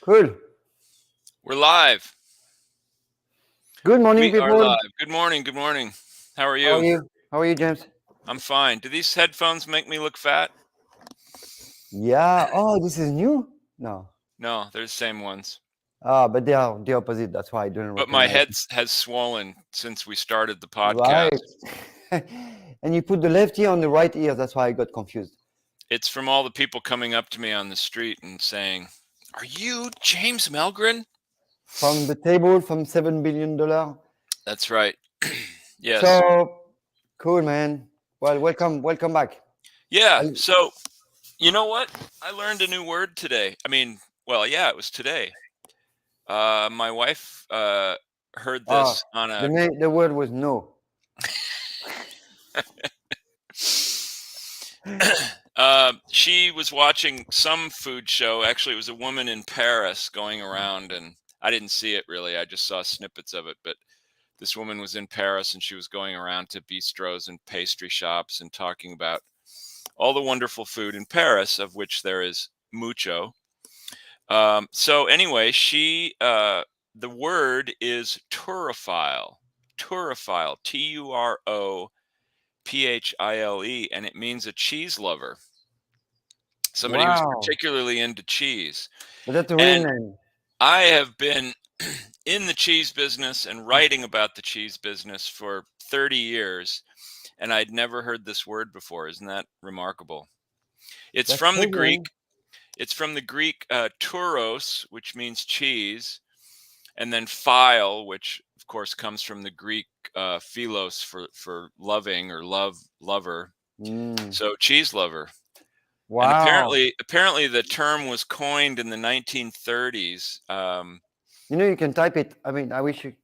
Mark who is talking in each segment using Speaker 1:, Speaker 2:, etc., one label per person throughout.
Speaker 1: Cool.
Speaker 2: We're live.
Speaker 1: Good morning,
Speaker 2: We are
Speaker 1: people.
Speaker 2: live. Good morning. Good morning. How are
Speaker 1: How are
Speaker 2: you?
Speaker 1: you? How are you, James?
Speaker 2: I'm fine. Do these headphones make me look fat?
Speaker 1: Yeah. Oh, this is new? No.
Speaker 2: No, they're the same ones.
Speaker 1: But they are the opposite. That's why I didn't
Speaker 2: But my
Speaker 1: recognize
Speaker 2: head
Speaker 1: it.
Speaker 2: has swollen since we started the
Speaker 1: Right.
Speaker 2: podcast.
Speaker 1: And you put the left ear on the right ear. That's why I got confused.
Speaker 2: It's from all the people coming up to me on the street and saying, "Are you James Mellgren?"
Speaker 1: From the table from $7 billion.
Speaker 2: That's right. Yes.
Speaker 1: So cool, man. Well, welcome back.
Speaker 2: Yeah.
Speaker 1: I-
Speaker 2: So, you know what? I learned a new word today. Yeah, it was today. My wife heard
Speaker 1: Ah,
Speaker 2: this on
Speaker 1: the
Speaker 2: a
Speaker 1: name, the word was no.
Speaker 2: she was watching some food show. Actually, it was a woman in Paris going around, and I didn't see it really. I just saw snippets of it. But this woman was in Paris, and she was going around to bistros and pastry shops and talking about all the wonderful food in Paris, of which there is mucho. So anyway, the word is turophile. Turophile, Turophile, and it means a cheese lover. Somebody who's
Speaker 1: Wow.
Speaker 2: particularly into cheese.
Speaker 1: But that's a real
Speaker 2: And
Speaker 1: name.
Speaker 2: I have been in the cheese business and writing about the cheese business for 30 years, and I'd never heard this word before. Isn't that remarkable? It's
Speaker 1: That's
Speaker 2: from the
Speaker 1: crazy,
Speaker 2: Greek.
Speaker 1: man.
Speaker 2: It's from the Greek turos, which means cheese, and then phile, which of course comes from the Greek philos for loving or lover.
Speaker 1: Mm.
Speaker 2: So cheese lover. And
Speaker 1: Wow.
Speaker 2: apparently the term was coined in the 1930s.
Speaker 1: You can type it. I mean, I wish you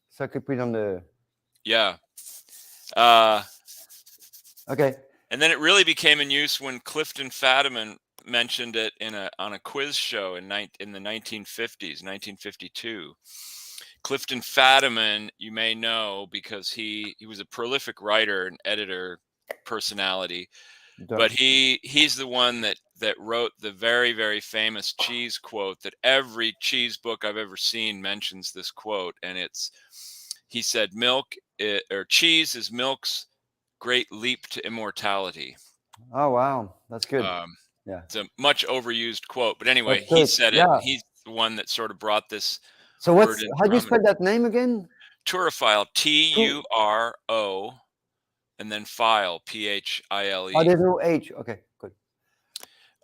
Speaker 1: so I could put it on the.
Speaker 2: Yeah. Uh,
Speaker 1: Okay.
Speaker 2: and then it really became in use when Clifton Fadiman mentioned it on a quiz show in the 1950s, 1952. Clifton Fadiman, you may know because he was a prolific writer and editor personality, but he's the one that wrote the very, very famous cheese quote that every cheese book I've ever seen mentions this quote, and he said or cheese is milk's great leap to immortality.
Speaker 1: Oh wow, that's good.
Speaker 2: Um,
Speaker 1: Yeah,
Speaker 2: it's a much overused quote, but anyway,
Speaker 1: that's
Speaker 2: he
Speaker 1: good.
Speaker 2: said it,
Speaker 1: Yeah.
Speaker 2: and he's the one that sort of brought this
Speaker 1: So
Speaker 2: word
Speaker 1: what's
Speaker 2: into
Speaker 1: how do you
Speaker 2: prominence.
Speaker 1: spell that name again?
Speaker 2: Turophile,
Speaker 1: Two.
Speaker 2: Turo, and then phile,
Speaker 1: Oh,
Speaker 2: Phile.
Speaker 1: there's no H. Okay, good.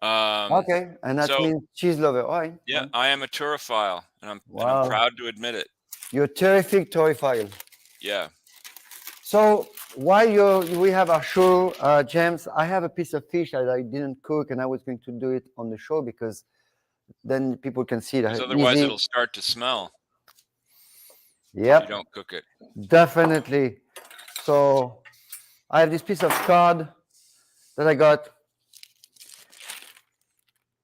Speaker 2: Um,
Speaker 1: Okay, and that
Speaker 2: so
Speaker 1: means cheese lover. All right.
Speaker 2: yeah,
Speaker 1: Well,
Speaker 2: I am a turophile, and I'm
Speaker 1: wow,
Speaker 2: proud to admit it.
Speaker 1: you're terrific toy file.
Speaker 2: Yeah.
Speaker 1: So while we have our show, James, I have a piece of fish that I didn't cook, and I was going to do it on the show because then people can see
Speaker 2: Because
Speaker 1: that
Speaker 2: otherwise
Speaker 1: easy.
Speaker 2: it'll start to smell if you
Speaker 1: Yep,
Speaker 2: don't cook it.
Speaker 1: definitely. So I have this piece of cod that I got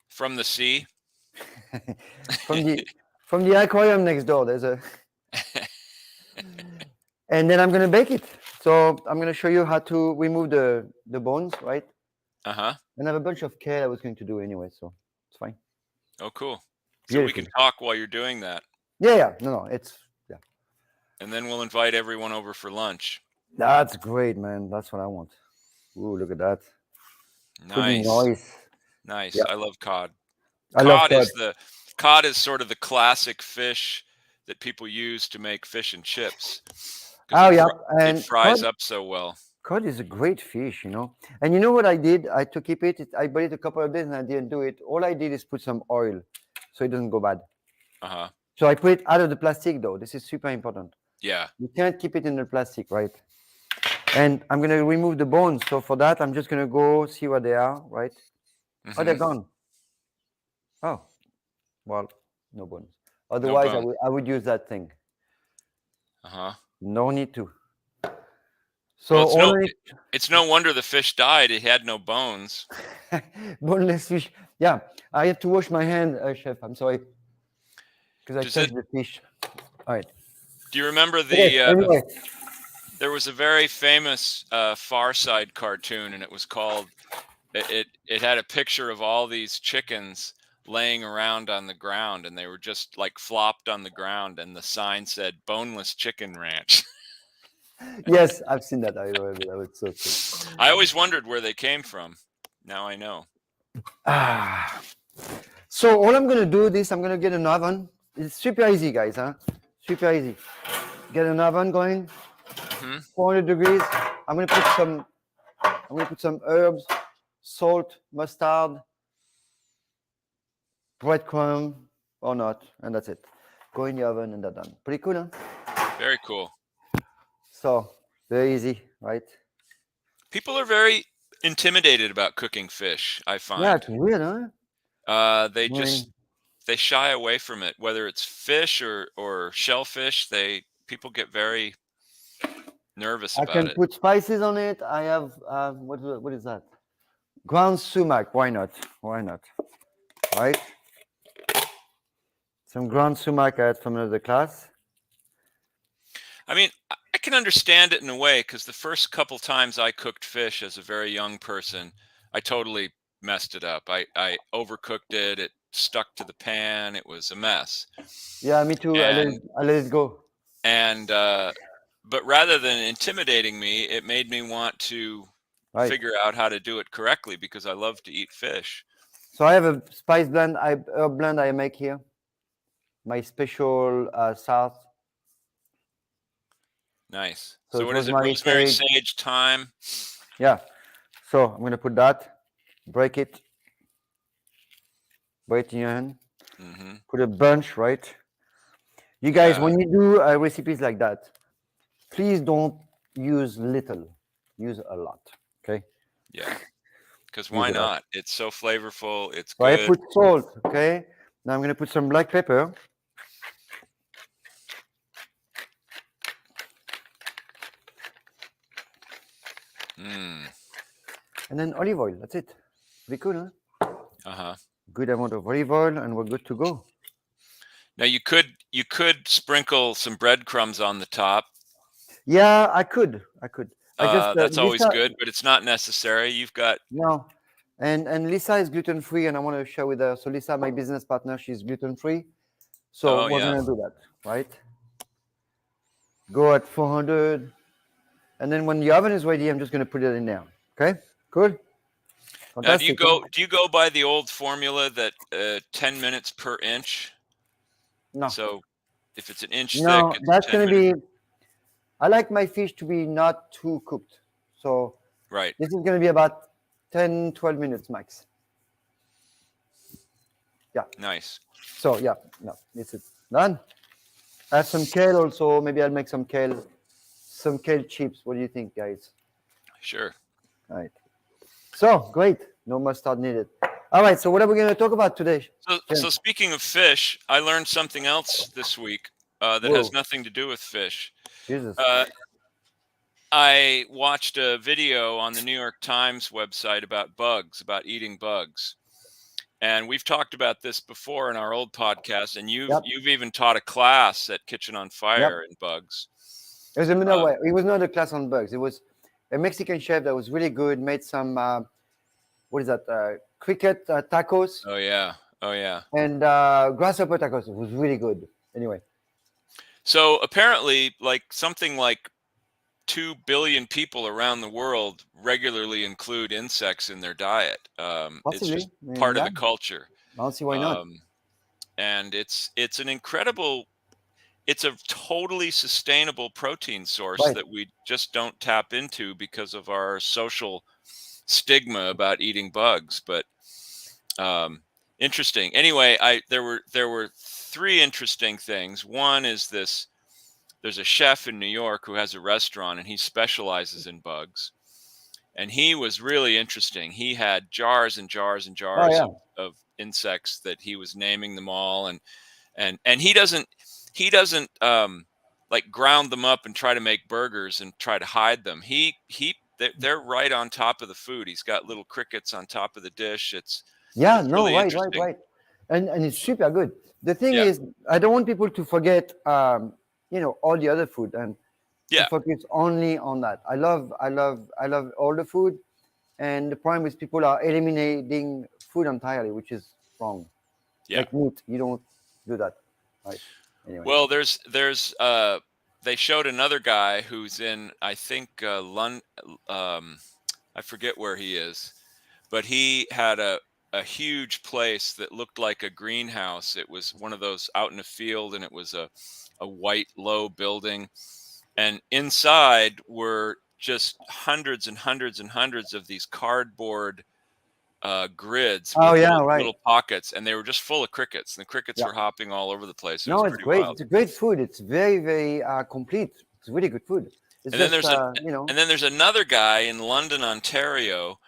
Speaker 2: From the sea.
Speaker 1: from the aquarium next door. There's a, and then I'm gonna bake it. So I'm gonna show you how to remove the bones, right?
Speaker 2: Uh-huh.
Speaker 1: And I have a bunch of kale I was going to do anyway, so it's fine.
Speaker 2: Oh, cool. So we
Speaker 1: Beautiful.
Speaker 2: can talk while you're doing that,
Speaker 1: Yeah, yeah. No, it's yeah.
Speaker 2: and then we'll invite everyone over for lunch.
Speaker 1: That's great, man. That's what I want. Ooh, look at that. Good
Speaker 2: Nice.
Speaker 1: noise.
Speaker 2: Nice.
Speaker 1: Yeah,
Speaker 2: I love cod.
Speaker 1: I love cod.
Speaker 2: Cod is sort of the classic fish that people use to make fish and chips because
Speaker 1: Oh yeah,
Speaker 2: it
Speaker 1: and
Speaker 2: fries up so well.
Speaker 1: cod is a great fish. And you know what I did? I to keep it. I bought it a couple of days and I didn't do it. All I did is put some oil, so it doesn't go bad.
Speaker 2: Uh-huh.
Speaker 1: So I put it out of the plastic though. This is super important.
Speaker 2: Yeah.
Speaker 1: You can't keep it in the plastic, right? And I'm gonna remove the bones. So for that, I'm just gonna go see what they are, right? Oh, they're
Speaker 2: Mm-hmm.
Speaker 1: gone. Oh, well, no bones.
Speaker 2: No
Speaker 1: Otherwise,
Speaker 2: bones.
Speaker 1: I would use that thing.
Speaker 2: Uh-huh.
Speaker 1: No need to. So
Speaker 2: Well,
Speaker 1: only
Speaker 2: it's no wonder the fish died. It had no bones.
Speaker 1: boneless fish. Yeah, I had to wash my hand, chef. I'm sorry because I
Speaker 2: Does it?
Speaker 1: touched the fish. All right.
Speaker 2: Do you remember
Speaker 1: Okay. Anyway,
Speaker 2: there was a very famous Far Side cartoon, and it was called. It had a picture of all these chickens laying around on the ground, and they were just like flopped on the ground, and the sign said boneless chicken ranch.
Speaker 1: Yes, I've seen that. I remember that was so cool.
Speaker 2: I always wondered where they came from. Now I know.
Speaker 1: Ah. So all I'm gonna do this, I'm gonna get an oven. It's super easy, guys, huh? Super easy. Get an oven going,
Speaker 2: Hmm.
Speaker 1: 400 degrees. I'm gonna put some herbs, salt, mustard, breadcrumb or not, and that's it. Go in the oven and that's done. Pretty cool, huh?
Speaker 2: Very cool.
Speaker 1: So very easy, right?
Speaker 2: People are very intimidated about cooking fish, I
Speaker 1: Yeah,
Speaker 2: find.
Speaker 1: it's weird, huh?
Speaker 2: They
Speaker 1: I
Speaker 2: just
Speaker 1: mean,
Speaker 2: they shy away from it, whether it's fish or shellfish. People get very nervous
Speaker 1: I
Speaker 2: about
Speaker 1: can
Speaker 2: it.
Speaker 1: put spices on it. I have what is that? Ground sumac. Why not? Why not? Right? Some ground sumac I had from another class.
Speaker 2: I mean, I can understand it in a way, because the first couple times I cooked fish as a very young person, I totally messed it up. I overcooked it. It stuck to the pan. It was a mess.
Speaker 1: Yeah, me too.
Speaker 2: And
Speaker 1: I let it go.
Speaker 2: and but rather than intimidating me, it made me want to
Speaker 1: Right.
Speaker 2: figure out how to do it correctly, because I love to eat fish.
Speaker 1: So I have a spice blend, herb blend I make here. My special sauce.
Speaker 2: Nice.
Speaker 1: So
Speaker 2: So
Speaker 1: it's
Speaker 2: what is it?
Speaker 1: rosemary,
Speaker 2: Rosemary,
Speaker 1: sage.
Speaker 2: sage, thyme.
Speaker 1: Yeah. So I'm gonna put that. Break it. Break it in your hand.
Speaker 2: Hmm.
Speaker 1: Put a bunch, right? You guys,
Speaker 2: Yeah,
Speaker 1: when you do recipes like that, please don't use little. Use a lot. Okay.
Speaker 2: yeah. Because
Speaker 1: Use
Speaker 2: why
Speaker 1: a lot.
Speaker 2: not? It's so flavorful. It's
Speaker 1: So I
Speaker 2: good.
Speaker 1: put salt. Okay. Now I'm gonna put some black pepper.
Speaker 2: Mm.
Speaker 1: And then olive oil. That's it. Pretty cool, huh?
Speaker 2: Uh-huh.
Speaker 1: Good amount of olive oil, and we're good to go.
Speaker 2: Now you could sprinkle some breadcrumbs on the top.
Speaker 1: Yeah, I could. I could. I just
Speaker 2: That's always
Speaker 1: Lisa.
Speaker 2: good, but it's not necessary. You've got.
Speaker 1: No, and Lisa is gluten free, and I want to share with her. So Lisa, my business partner, she's gluten free. So
Speaker 2: Oh
Speaker 1: we're
Speaker 2: yeah,
Speaker 1: gonna do that, right? Go at 400, and then when the oven is ready, I'm just gonna put it in there. Okay, cool,
Speaker 2: now
Speaker 1: fantastic. Huh?
Speaker 2: do you go by the old formula that 10 minutes per inch?
Speaker 1: No,
Speaker 2: So if it's an inch thick,
Speaker 1: no,
Speaker 2: it's
Speaker 1: that's
Speaker 2: 10
Speaker 1: gonna
Speaker 2: minutes.
Speaker 1: be. I like my fish to be not too cooked, so
Speaker 2: Right.
Speaker 1: this is gonna be about 10, 12 minutes max. Yeah.
Speaker 2: Nice.
Speaker 1: So yeah, no, this is done. Add some kale also. Maybe I'll make some kale chips. What do you think, guys?
Speaker 2: Sure.
Speaker 1: All right. So great. No mustard needed. All right. So what are we going to talk about today?
Speaker 2: So
Speaker 1: James?
Speaker 2: speaking of fish, I learned something else this week that has
Speaker 1: Whoa,
Speaker 2: nothing to do with fish.
Speaker 1: Jesus.
Speaker 2: Uh, I watched a video on the New York Times website about bugs, about eating bugs. And we've talked about this before in our old podcast, and you've
Speaker 1: Yep.
Speaker 2: you've even taught a class at Kitchen on
Speaker 1: Yep.
Speaker 2: Fire in bugs.
Speaker 1: It was another
Speaker 2: Uh,
Speaker 1: way. It was not a class on bugs. It was a Mexican chef that was really good. Made some what is that? Cricket tacos
Speaker 2: oh yeah, oh yeah.
Speaker 1: and grasshopper tacos. It was really good. Anyway.
Speaker 2: So apparently, like something like 2 billion people around the world regularly include insects in their diet. It's
Speaker 1: Possibly.
Speaker 2: just
Speaker 1: I mean,
Speaker 2: part of
Speaker 1: yeah.
Speaker 2: the culture,
Speaker 1: I don't see why not.
Speaker 2: um, and it's an incredible. It's a totally sustainable protein source
Speaker 1: Right.
Speaker 2: that we just don't tap into because of our social stigma about eating bugs. But um, interesting. Anyway, there were three interesting things. One is this: there's a chef in New York who has a restaurant, and he specializes in bugs. And he was really interesting. He had jars and jars and
Speaker 1: Oh
Speaker 2: jars
Speaker 1: yeah.
Speaker 2: of insects that he was naming them all, and he doesn't like ground them up and try to make burgers and try to hide them. They're right on top of the food. He's got little crickets on top of the dish.
Speaker 1: Yeah,
Speaker 2: It's
Speaker 1: no,
Speaker 2: really
Speaker 1: right, right,
Speaker 2: interesting.
Speaker 1: right. And it's super good. The thing
Speaker 2: Yeah,
Speaker 1: is, I don't want people to forget, all the other food and to
Speaker 2: yeah,
Speaker 1: focus only on that. I love all the food. And the problem is people are eliminating food entirely, which is wrong.
Speaker 2: Yeah.
Speaker 1: Like meat, you don't do that, right? Anyway.
Speaker 2: Well, they showed another guy who's in, I think, I forget where he is, but he had a huge place that looked like a greenhouse. It was one of those out in a field, and it was a white low building, and inside were just hundreds and hundreds and hundreds of these cardboard grids
Speaker 1: Oh
Speaker 2: with
Speaker 1: yeah,
Speaker 2: little
Speaker 1: right.
Speaker 2: little pockets, and they were just full of crickets, and the crickets
Speaker 1: Yeah.
Speaker 2: were hopping all over the place. It
Speaker 1: No,
Speaker 2: was
Speaker 1: it's
Speaker 2: pretty
Speaker 1: great.
Speaker 2: wild.
Speaker 1: It's a great food. It's very, very complete. It's really good food. It's
Speaker 2: And then
Speaker 1: just,
Speaker 2: and then there's another guy in London, Ontario,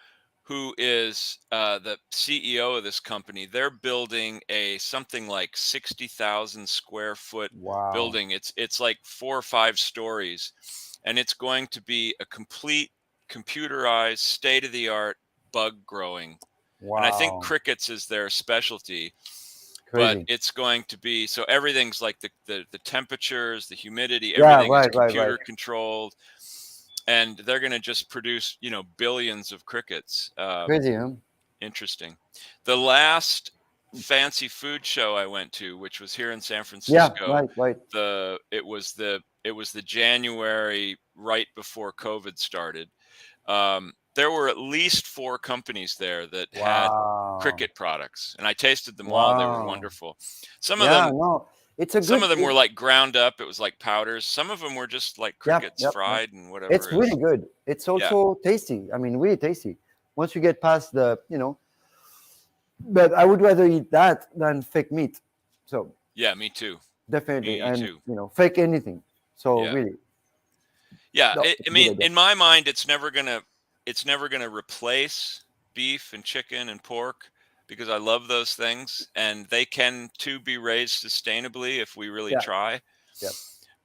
Speaker 2: who is the CEO of this company. They're building something like 60,000 square foot
Speaker 1: wow,
Speaker 2: building. It's like 4 or 5 stories, and it's going to be a complete computerized, state of the art bug growing. And I think
Speaker 1: wow,
Speaker 2: crickets is their specialty. But
Speaker 1: crazy.
Speaker 2: it's going to be, so everything's like the temperatures, the humidity,
Speaker 1: Yeah,
Speaker 2: everything is
Speaker 1: right, right, right.
Speaker 2: computer controlled, and they're going to just produce, billions of crickets.
Speaker 1: Crazy, huh?
Speaker 2: Interesting. The last fancy food show I went to, which was here in San
Speaker 1: Yeah,
Speaker 2: Francisco,
Speaker 1: right, right.
Speaker 2: it was the January right before COVID started. There were at least 4 companies there that had
Speaker 1: Wow,
Speaker 2: cricket products, and I tasted them all. They were
Speaker 1: wow.
Speaker 2: wonderful. Some of
Speaker 1: Yeah,
Speaker 2: them,
Speaker 1: no, it's a
Speaker 2: some
Speaker 1: good.
Speaker 2: of them were like ground up. It was like powders. Some of them were just like
Speaker 1: Yep,
Speaker 2: crickets
Speaker 1: yep, yep.
Speaker 2: fried and
Speaker 1: It's
Speaker 2: whatever.
Speaker 1: really good. It's
Speaker 2: Yeah,
Speaker 1: also tasty. I mean, really tasty. Once you get past but I would rather eat that than fake meat. So
Speaker 2: yeah, me too.
Speaker 1: definitely,
Speaker 2: Me
Speaker 1: and
Speaker 2: too.
Speaker 1: fake anything. So
Speaker 2: Yeah,
Speaker 1: really,
Speaker 2: yeah.
Speaker 1: no,
Speaker 2: I
Speaker 1: it's a good
Speaker 2: mean,
Speaker 1: idea.
Speaker 2: in my mind, it's never gonna replace beef and chicken and pork, because I love those things, and they can too be raised sustainably if we really
Speaker 1: Yeah,
Speaker 2: try.
Speaker 1: yeah,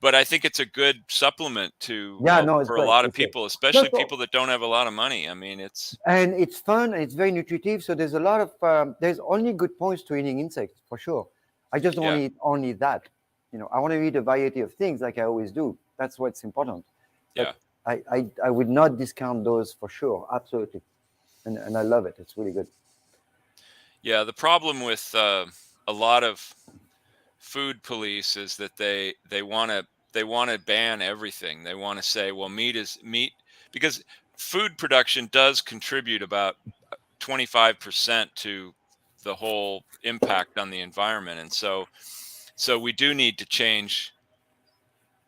Speaker 2: But I think it's a good supplement to
Speaker 1: yeah. No, it's
Speaker 2: for a
Speaker 1: great.
Speaker 2: lot of
Speaker 1: It's great.
Speaker 2: people,
Speaker 1: No,
Speaker 2: especially
Speaker 1: so
Speaker 2: people that don't have a lot of money. I mean, it's
Speaker 1: and it's fun and it's very nutritive. So there's a lot of there's only good points to eating insects for sure. I just don't want
Speaker 2: yeah,
Speaker 1: to eat only that. I want to eat a variety of things like I always do. That's what's important.
Speaker 2: yeah,
Speaker 1: But I would not discount those for sure. Absolutely, and I love it. It's really good.
Speaker 2: yeah. The problem with a lot of food police is that they want to ban everything. They want to say, well, meat is meat, because food production does contribute about 25% to the whole impact on the environment, and so we do need to change,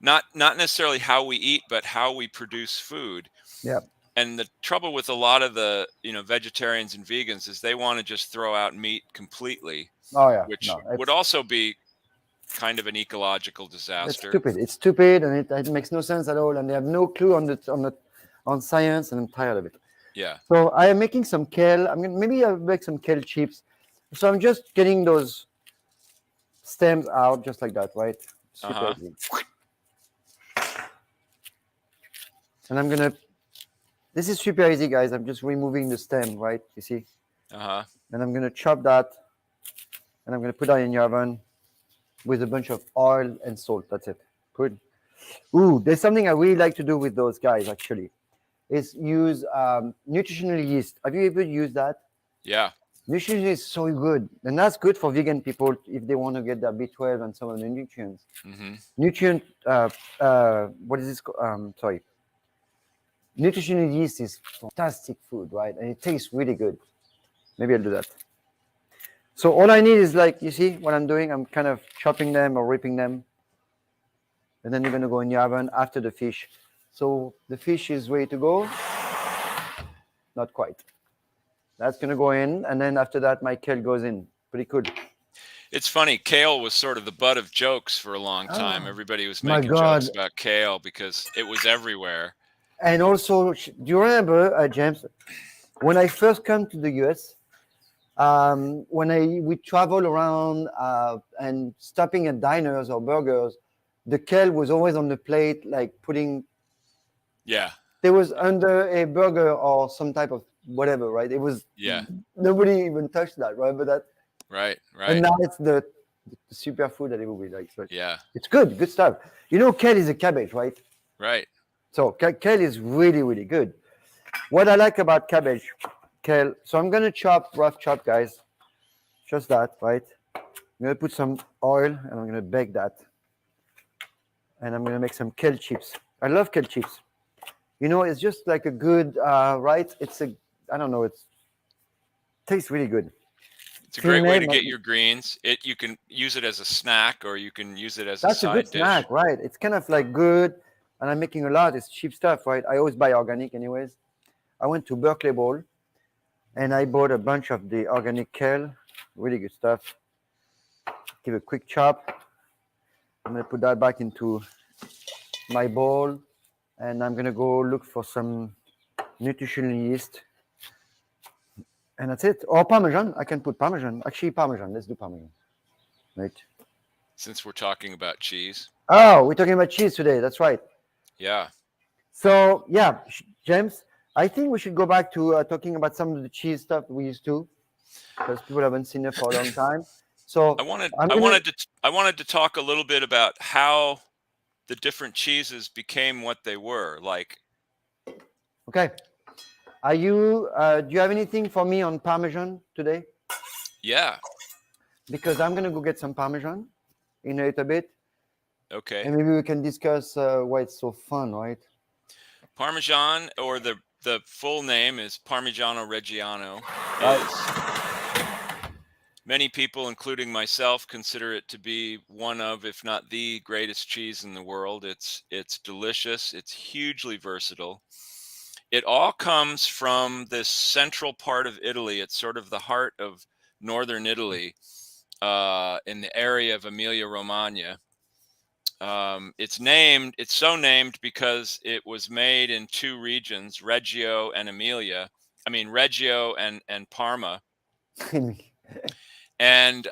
Speaker 2: not necessarily how we eat, but how we produce food.
Speaker 1: Yeah.
Speaker 2: And the trouble with a lot of the vegetarians and vegans is they want to just throw out meat completely,
Speaker 1: Oh yeah.
Speaker 2: which
Speaker 1: No,
Speaker 2: would also be kind of an ecological
Speaker 1: it's
Speaker 2: disaster.
Speaker 1: stupid. It's stupid, and it makes no sense at all. And they have no clue on science, and I'm tired of it.
Speaker 2: Yeah.
Speaker 1: So I am making some kale. Maybe I'll make some kale chips. So I'm just getting those stems out just like that, right? Super
Speaker 2: Uh-huh.
Speaker 1: easy. And I'm gonna. This is super easy, guys. I'm just removing the stem, right? You see?
Speaker 2: Uh-huh.
Speaker 1: And I'm gonna chop that, and I'm gonna put that in the oven with a bunch of oil and salt. That's it. Good. Ooh, there's something I really like to do with those guys. Actually, is use nutritional yeast. Have you ever used that?
Speaker 2: Yeah.
Speaker 1: Nutrition is so good, and that's good for vegan people if they want to get their B12 and some of the nutrients.
Speaker 2: Mm-hmm.
Speaker 1: Nutrient, what is this? Sorry, nutritional yeast is fantastic food, right? And it tastes really good. Maybe I'll do that. So all I need is, like, you see what I'm doing? I'm kind of chopping them or ripping them, and then you're gonna go in the oven after the fish. So the fish is ready to go. Not quite. That's gonna go in, and then after that, my kale goes in. Pretty good.
Speaker 2: It's funny. Kale was sort of the butt of jokes for a long time.
Speaker 1: Oh,
Speaker 2: Everybody was
Speaker 1: my
Speaker 2: making
Speaker 1: God.
Speaker 2: jokes about kale because it was everywhere.
Speaker 1: And also, do you remember, James, when I first came to the US, when we travel around and stopping at diners or burgers, the kale was always on the plate, like
Speaker 2: Yeah.
Speaker 1: there was under a burger or some type of whatever, right? It was,
Speaker 2: Yeah.
Speaker 1: nobody even touched that, right? But
Speaker 2: Right.
Speaker 1: and
Speaker 2: Right.
Speaker 1: now it's the superfood that everybody likes. But
Speaker 2: Yeah.
Speaker 1: it's good stuff. Kale is a cabbage, right?
Speaker 2: Right.
Speaker 1: So kale is really, really good. What I like about cabbage, kale, so I'm going to rough chop, guys. Just that, right? I'm gonna put some oil and I'm gonna bake that. And I'm gonna make some kale chips. I love kale chips. You know, it's just like a good, right? It's a, I don't know, it's tastes really good.
Speaker 2: It's a great way
Speaker 1: Filmed,
Speaker 2: to get your greens. You can use it as a snack or you can use it as a
Speaker 1: that's a good
Speaker 2: side dish.
Speaker 1: snack, right? It's kind of like good, and I'm making a lot. It's cheap stuff, right? I always buy organic, anyways. I went to Berkeley Bowl, and I bought a bunch of the organic kale, really good stuff. Give a quick chop. I'm gonna put that back into my bowl, and I'm gonna go look for some nutritional yeast, and that's it. Or Parmesan. I can put Parmesan. Actually, Parmesan. Let's do Parmesan. Right.
Speaker 2: Since we're talking about cheese.
Speaker 1: Oh, we're talking about cheese today. That's right.
Speaker 2: Yeah.
Speaker 1: So yeah, James, I think we should go back to talking about some of the cheese stuff we used to, because people haven't seen it for a long time. So
Speaker 2: I wanted
Speaker 1: I'm
Speaker 2: I
Speaker 1: gonna.
Speaker 2: wanted to I wanted to talk a little bit about how the different cheeses became what they were. Like,
Speaker 1: Okay. Are you? Do you have anything for me on Parmesan today?
Speaker 2: yeah,
Speaker 1: Because I'm gonna go get some Parmesan in a little bit,
Speaker 2: okay.
Speaker 1: and maybe we can discuss why it's so fun, right?
Speaker 2: Parmesan, or the full name is Parmigiano Reggiano,
Speaker 1: Right.
Speaker 2: is many people, including myself, consider it to be one of, if not the greatest cheese in the world. It's delicious. It's hugely versatile. It all comes from this central part of Italy. It's sort of the heart of northern Italy, in the area of Emilia Romagna. It's so named because it was made in two regions, Reggio and Emilia. I mean, Reggio and Parma. And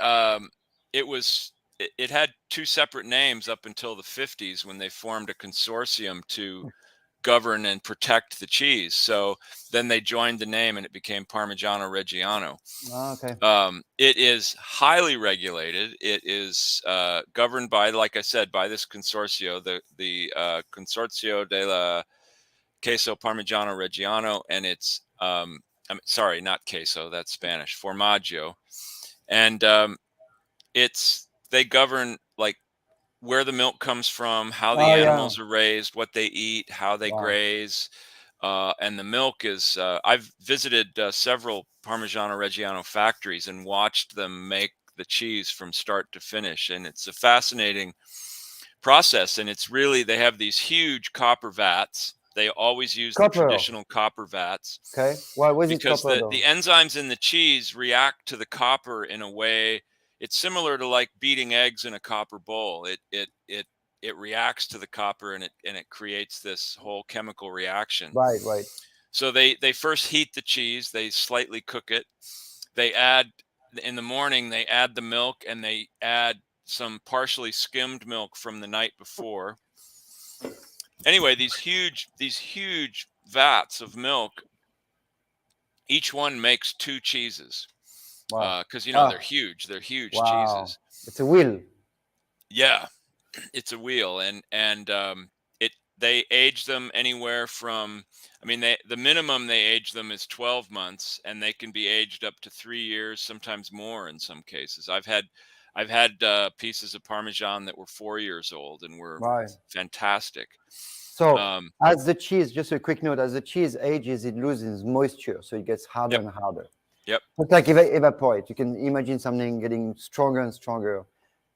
Speaker 2: it had two separate names up until the 50s, when they formed a consortium to govern and protect the cheese. So then they joined the name and it became Parmigiano Reggiano.
Speaker 1: Okay.
Speaker 2: It is highly regulated. It is governed by, like I said, by this consortio, the Consorzio della Queso Parmigiano Reggiano, and it's I'm sorry, not queso, that's Spanish, formaggio, and they govern, like, where the milk comes from, how the
Speaker 1: Oh yeah.
Speaker 2: animals are raised, what they eat, how they
Speaker 1: Wow.
Speaker 2: graze, and the milk is. I've visited several Parmigiano Reggiano factories and watched them make the cheese from start to finish, and it's a fascinating process. And it's really, they have these huge copper vats. They always use the
Speaker 1: Copper.
Speaker 2: traditional copper vats
Speaker 1: Okay. Why was it
Speaker 2: because
Speaker 1: copper
Speaker 2: the
Speaker 1: though?
Speaker 2: enzymes in the cheese react to the copper in a way. It's similar to like beating eggs in a copper bowl. It reacts to the copper, and it creates this whole chemical reaction.
Speaker 1: Right. Right.
Speaker 2: So they first heat the cheese, they slightly cook it. They add, in the morning they add the milk, and they add some partially skimmed milk from the night before. Anyway, these huge vats of milk, each one makes two cheeses,
Speaker 1: Wow.
Speaker 2: because
Speaker 1: Ah.
Speaker 2: they're huge
Speaker 1: Wow.
Speaker 2: cheeses.
Speaker 1: It's a wheel.
Speaker 2: Yeah, it's a wheel. And it they age them anywhere from, I mean, the minimum they age them is 12 months, and they can be aged up to 3 years, sometimes more in some cases. I've had pieces of Parmesan that were 4 years old and were
Speaker 1: Right.
Speaker 2: fantastic.
Speaker 1: So
Speaker 2: um
Speaker 1: as the cheese, just a quick note, as the cheese ages, it loses moisture, so it gets harder
Speaker 2: yep,
Speaker 1: and harder.
Speaker 2: yep,
Speaker 1: It's like evaporate. You can imagine something getting stronger and stronger.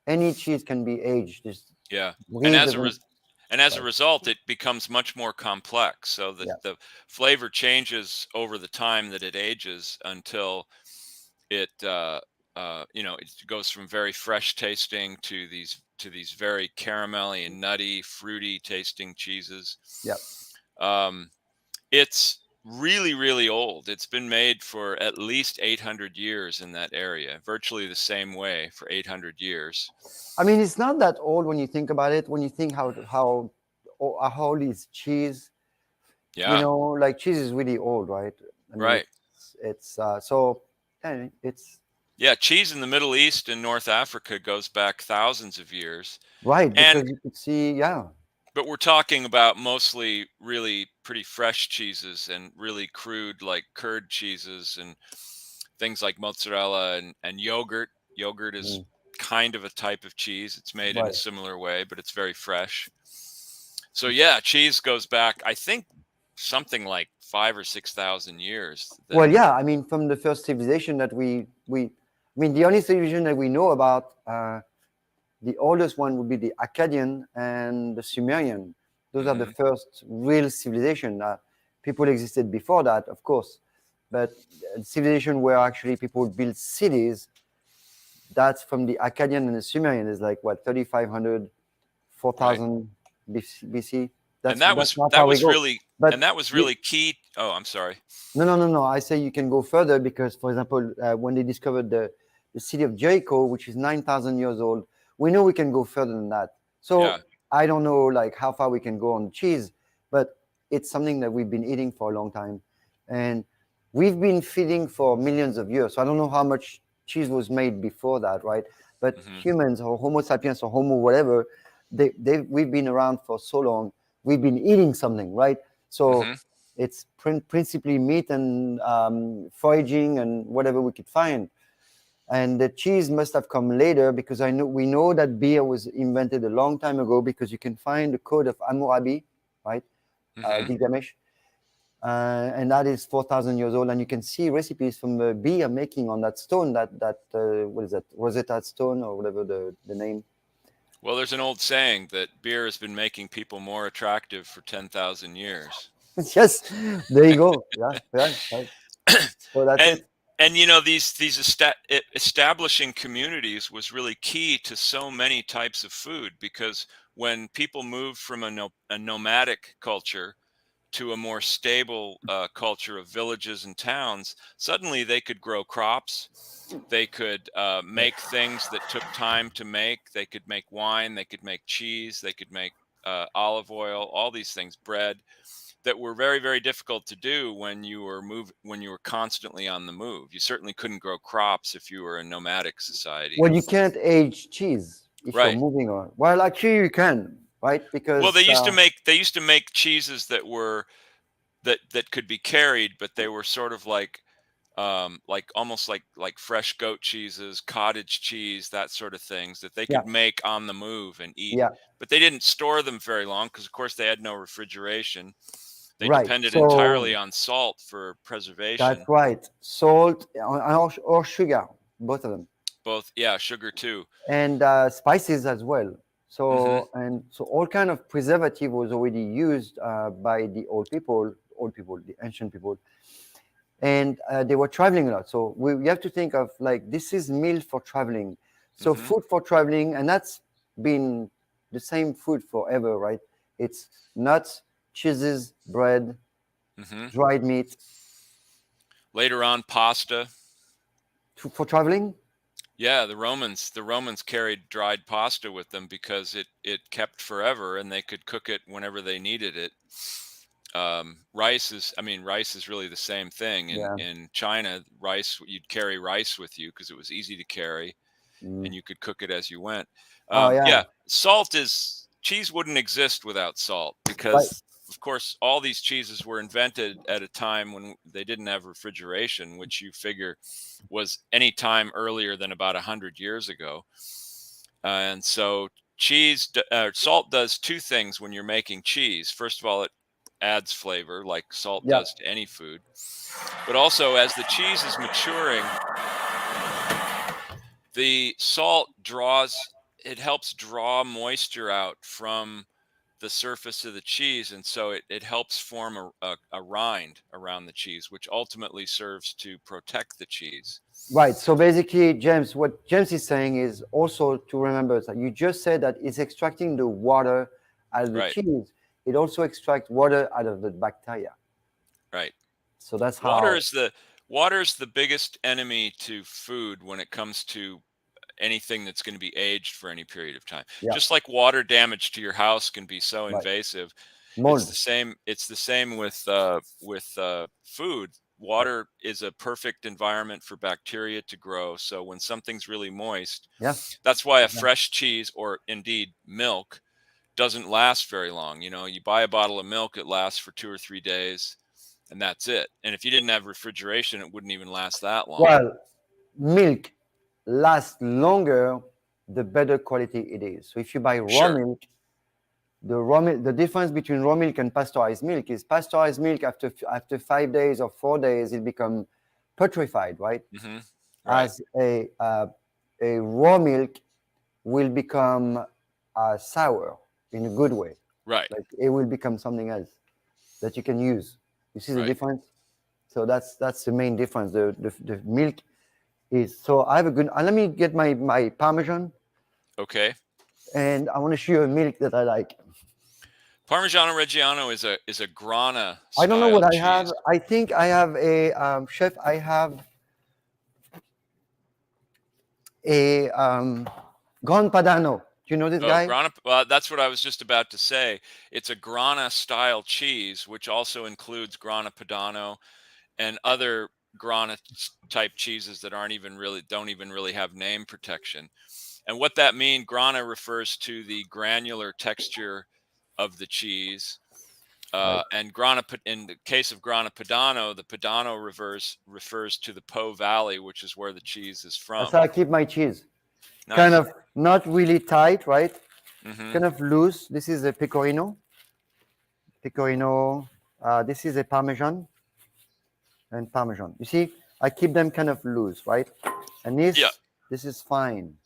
Speaker 1: Any cheese can be aged. Just
Speaker 2: yeah. and
Speaker 1: breathe
Speaker 2: as a
Speaker 1: doesn't.
Speaker 2: res- and as a
Speaker 1: Right.
Speaker 2: result, it becomes much more complex, so
Speaker 1: Yeah.
Speaker 2: the flavor changes over the time that it ages, until it it goes from very fresh tasting to these very caramelly and nutty, fruity tasting cheeses.
Speaker 1: Yeah.
Speaker 2: um, it's really, really old. It's been made for at least 800 years in that area, virtually the same way for 800 years.
Speaker 1: I mean, it's not that old when you think about it. When you think how old is cheese,
Speaker 2: Yeah,
Speaker 1: like cheese is really old, right? I mean,
Speaker 2: right.
Speaker 1: it's so it's
Speaker 2: Yeah, cheese in the Middle East and North Africa goes back thousands of years.
Speaker 1: right
Speaker 2: And
Speaker 1: because you could see, yeah,
Speaker 2: but we're talking about mostly really pretty fresh cheeses, and really crude, like curd cheeses and things like mozzarella and yogurt. Yogurt is
Speaker 1: Mm.
Speaker 2: kind of a type of cheese. It's made in a
Speaker 1: Right.
Speaker 2: similar way, but it's very fresh. So yeah, cheese goes back, I think, something like 5 or 6 thousand years. That
Speaker 1: Well, yeah. I mean, from the first civilization that I mean, the only civilization that we know about, the oldest one would be the Akkadian and the Sumerian. Those are the
Speaker 2: hmm
Speaker 1: first real civilization. People existed before that, of course, but civilization where actually people built cities, that's from the Akkadian and the Sumerian is like what 3,500,
Speaker 2: right.
Speaker 1: 4,000 BC.
Speaker 2: And
Speaker 1: That's not how we go. But
Speaker 2: that was
Speaker 1: you,
Speaker 2: really key. Oh, I'm sorry.
Speaker 1: no. I say you can go further because, for example, when they discovered the city of Jericho, which is 9,000 years old, we know we can go further than that.
Speaker 2: Yeah.
Speaker 1: So I don't know like how far we can go on cheese, but it's something that we've been eating for a long time, and we've been feeding for millions of years. So I don't know how much cheese was made before that, right? But
Speaker 2: hmm
Speaker 1: humans or Homo sapiens or Homo whatever, we've been around for so long. We've been eating something, right? So
Speaker 2: hmm
Speaker 1: it's principally meat and foraging and whatever we could find. And the cheese must have come later because we know that beer was invented a long time ago because you can find the code of Hammurabi, right?
Speaker 2: hmm
Speaker 1: Gilgamesh, and that is 4,000 years old. And you can see recipes from the beer making on that stone. What is that? Rosetta Stone or whatever the name.
Speaker 2: Well, there's an old saying that beer has been making people more attractive for 10,000 years.
Speaker 1: Yes, there you go. Yeah, right, right. So that's
Speaker 2: and
Speaker 1: it.
Speaker 2: and establishing communities was really key to so many types of food, because when people moved from a nomadic culture to a more stable culture of villages and towns, suddenly they could grow crops. They could make things that took time to make. They could make wine. They could make cheese. They could make olive oil. All these things, bread, that were very, very difficult to do when you were constantly on the move. You certainly couldn't grow crops if you were a nomadic society.
Speaker 1: Well, you can't age cheese if you're
Speaker 2: Right.
Speaker 1: moving on. Well, actually, you can, right?
Speaker 2: Well,
Speaker 1: Because
Speaker 2: they used to make cheeses that were that could be carried, but they were sort of like almost like fresh goat cheeses, cottage cheese, that sort of things that they
Speaker 1: yeah,
Speaker 2: could make on the move and eat.
Speaker 1: yeah,
Speaker 2: But they didn't store them very long because, of course, they had no refrigeration. They
Speaker 1: right.
Speaker 2: depended
Speaker 1: So
Speaker 2: entirely on salt for
Speaker 1: that's
Speaker 2: preservation.
Speaker 1: right. Salt or sugar, both of them,
Speaker 2: Both, yeah, sugar too.
Speaker 1: and spices as well.
Speaker 2: hmm
Speaker 1: So all kind of preservative was already used by the old people, the ancient people, and they were traveling a lot. So we have to think of like this is meal for traveling. So
Speaker 2: hmm
Speaker 1: food for traveling, and that's been the same food forever, right? It's nuts, cheeses, bread,
Speaker 2: hmm
Speaker 1: dried meat
Speaker 2: Later on, pasta.
Speaker 1: for traveling.
Speaker 2: Yeah, the Romans carried dried pasta with them because it kept forever and they could cook it whenever they needed it. Rice is really the same thing.
Speaker 1: Yeah.
Speaker 2: In China, rice, you'd carry rice with you because it was easy to carry
Speaker 1: Mm.
Speaker 2: and you could cook it as you went.
Speaker 1: Oh yeah.
Speaker 2: Yeah, cheese wouldn't exist without salt,
Speaker 1: Right.
Speaker 2: because of course all these cheeses were invented at a time when they didn't have refrigeration, which you figure was any time earlier than about 100 years ago. And so salt does two things when you're making cheese. First of all, it adds flavor like salt
Speaker 1: Yeah.
Speaker 2: does to any food. But also, as the cheese is maturing, the salt it helps draw moisture out from the surface of the cheese, and so it helps form a rind around the cheese, which ultimately serves to protect the cheese.
Speaker 1: Right. So basically, James, what James is saying is also to remember that you just said that it's extracting the water out of the
Speaker 2: Right,
Speaker 1: cheese. It also extracts water out of the bacteria.
Speaker 2: right.
Speaker 1: So that's
Speaker 2: Water
Speaker 1: how.
Speaker 2: is the water is the biggest enemy to food when it comes to anything that's going to be aged for any period of time.
Speaker 1: Yeah.
Speaker 2: Just like water damage to your house can be so
Speaker 1: Right.
Speaker 2: invasive,
Speaker 1: Mold.
Speaker 2: It's the same with food.
Speaker 1: Right.
Speaker 2: Water is a perfect environment for bacteria to grow. So when something's really moist,
Speaker 1: Yeah.
Speaker 2: that's why a
Speaker 1: Yeah.
Speaker 2: fresh cheese, or indeed milk, doesn't last very long. You buy a bottle of milk, it lasts for 2 or 3 days, and that's it. And if you didn't have refrigeration, it wouldn't even last that long.
Speaker 1: Well, milk. lasts longer, the better quality it is. So if you buy raw
Speaker 2: Sure.
Speaker 1: milk, the difference between raw milk and pasteurized milk is pasteurized milk after 5 days or 4 days it becomes petrified, right?
Speaker 2: Mm-hmm. Right.
Speaker 1: As a raw milk will become sour in a good way.
Speaker 2: Right.
Speaker 1: Like it will become something else that you can use. You see the
Speaker 2: Right.
Speaker 1: difference? So that's the main difference. The milk is, so I have a good, let me get my Parmesan,
Speaker 2: Okay.
Speaker 1: and I want to show you a milk that I like.
Speaker 2: Parmigiano Reggiano is a Grana
Speaker 1: I don't know
Speaker 2: style
Speaker 1: what I
Speaker 2: cheese.
Speaker 1: have. I think I have a chef. I have a Gran Padano. Do you know this
Speaker 2: Oh,
Speaker 1: guy?
Speaker 2: Grana. Well, that's what I was just about to say. It's a Grana style cheese, which also includes Grana Padano and other Grana type cheeses that don't even really have name protection. And what that means, Grana refers to the granular texture of the cheese.
Speaker 1: Right.
Speaker 2: And in the case of Grana Padano, the Padano refers to the Po Valley, which is where the cheese is
Speaker 1: That's
Speaker 2: from.
Speaker 1: how I keep my cheese. Kind
Speaker 2: Nice.
Speaker 1: of not really tight, right?
Speaker 2: Mm-hmm.
Speaker 1: Kind of loose. This is a pecorino. Pecorino. This is a Parmesan and Parmesan. You see, I keep them kind of loose, right? And
Speaker 2: Yeah,
Speaker 1: this is fine.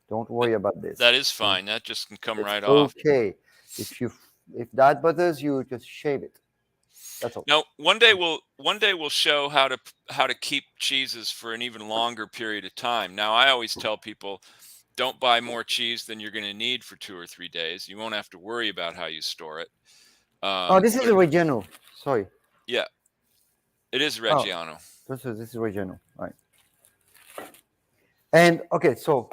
Speaker 1: Don't worry about this.
Speaker 2: that is fine. That just can come
Speaker 1: It's
Speaker 2: right off.
Speaker 1: okay. If that bothers you, just shave it. That's all.
Speaker 2: Now, one day we'll show how to keep cheeses for an even longer period of time. Now, I always tell people, don't buy more cheese than you're going to need for 2 or 3 days. You won't have to worry about how you store it.
Speaker 1: Oh, this is
Speaker 2: But
Speaker 1: a Reggiano. Sorry.
Speaker 2: yeah, it is
Speaker 1: Oh,
Speaker 2: Reggiano.
Speaker 1: this is Reggiano. Right. And okay, so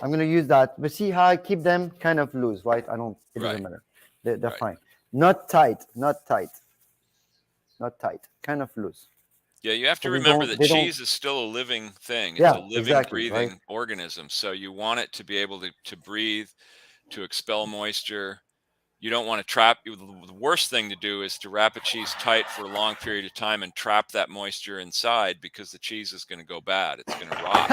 Speaker 1: I'm gonna use that. But see how I keep them kind of loose, right? It doesn't
Speaker 2: Right.
Speaker 1: matter. They're
Speaker 2: Right.
Speaker 1: fine. Not tight. Not tight. Not tight. Kind of loose.
Speaker 2: Yeah, you have to
Speaker 1: So they
Speaker 2: remember
Speaker 1: don't.
Speaker 2: that
Speaker 1: They don't.
Speaker 2: cheese is still a living thing. It's a
Speaker 1: Yeah,
Speaker 2: living,
Speaker 1: exactly. Right.
Speaker 2: breathing organism. So you want it to be able to breathe, to expel moisture. You don't want to trap. The worst thing to do is to wrap a cheese tight for a long period of time and trap that moisture inside, because the cheese is going to go bad. It's going to rot.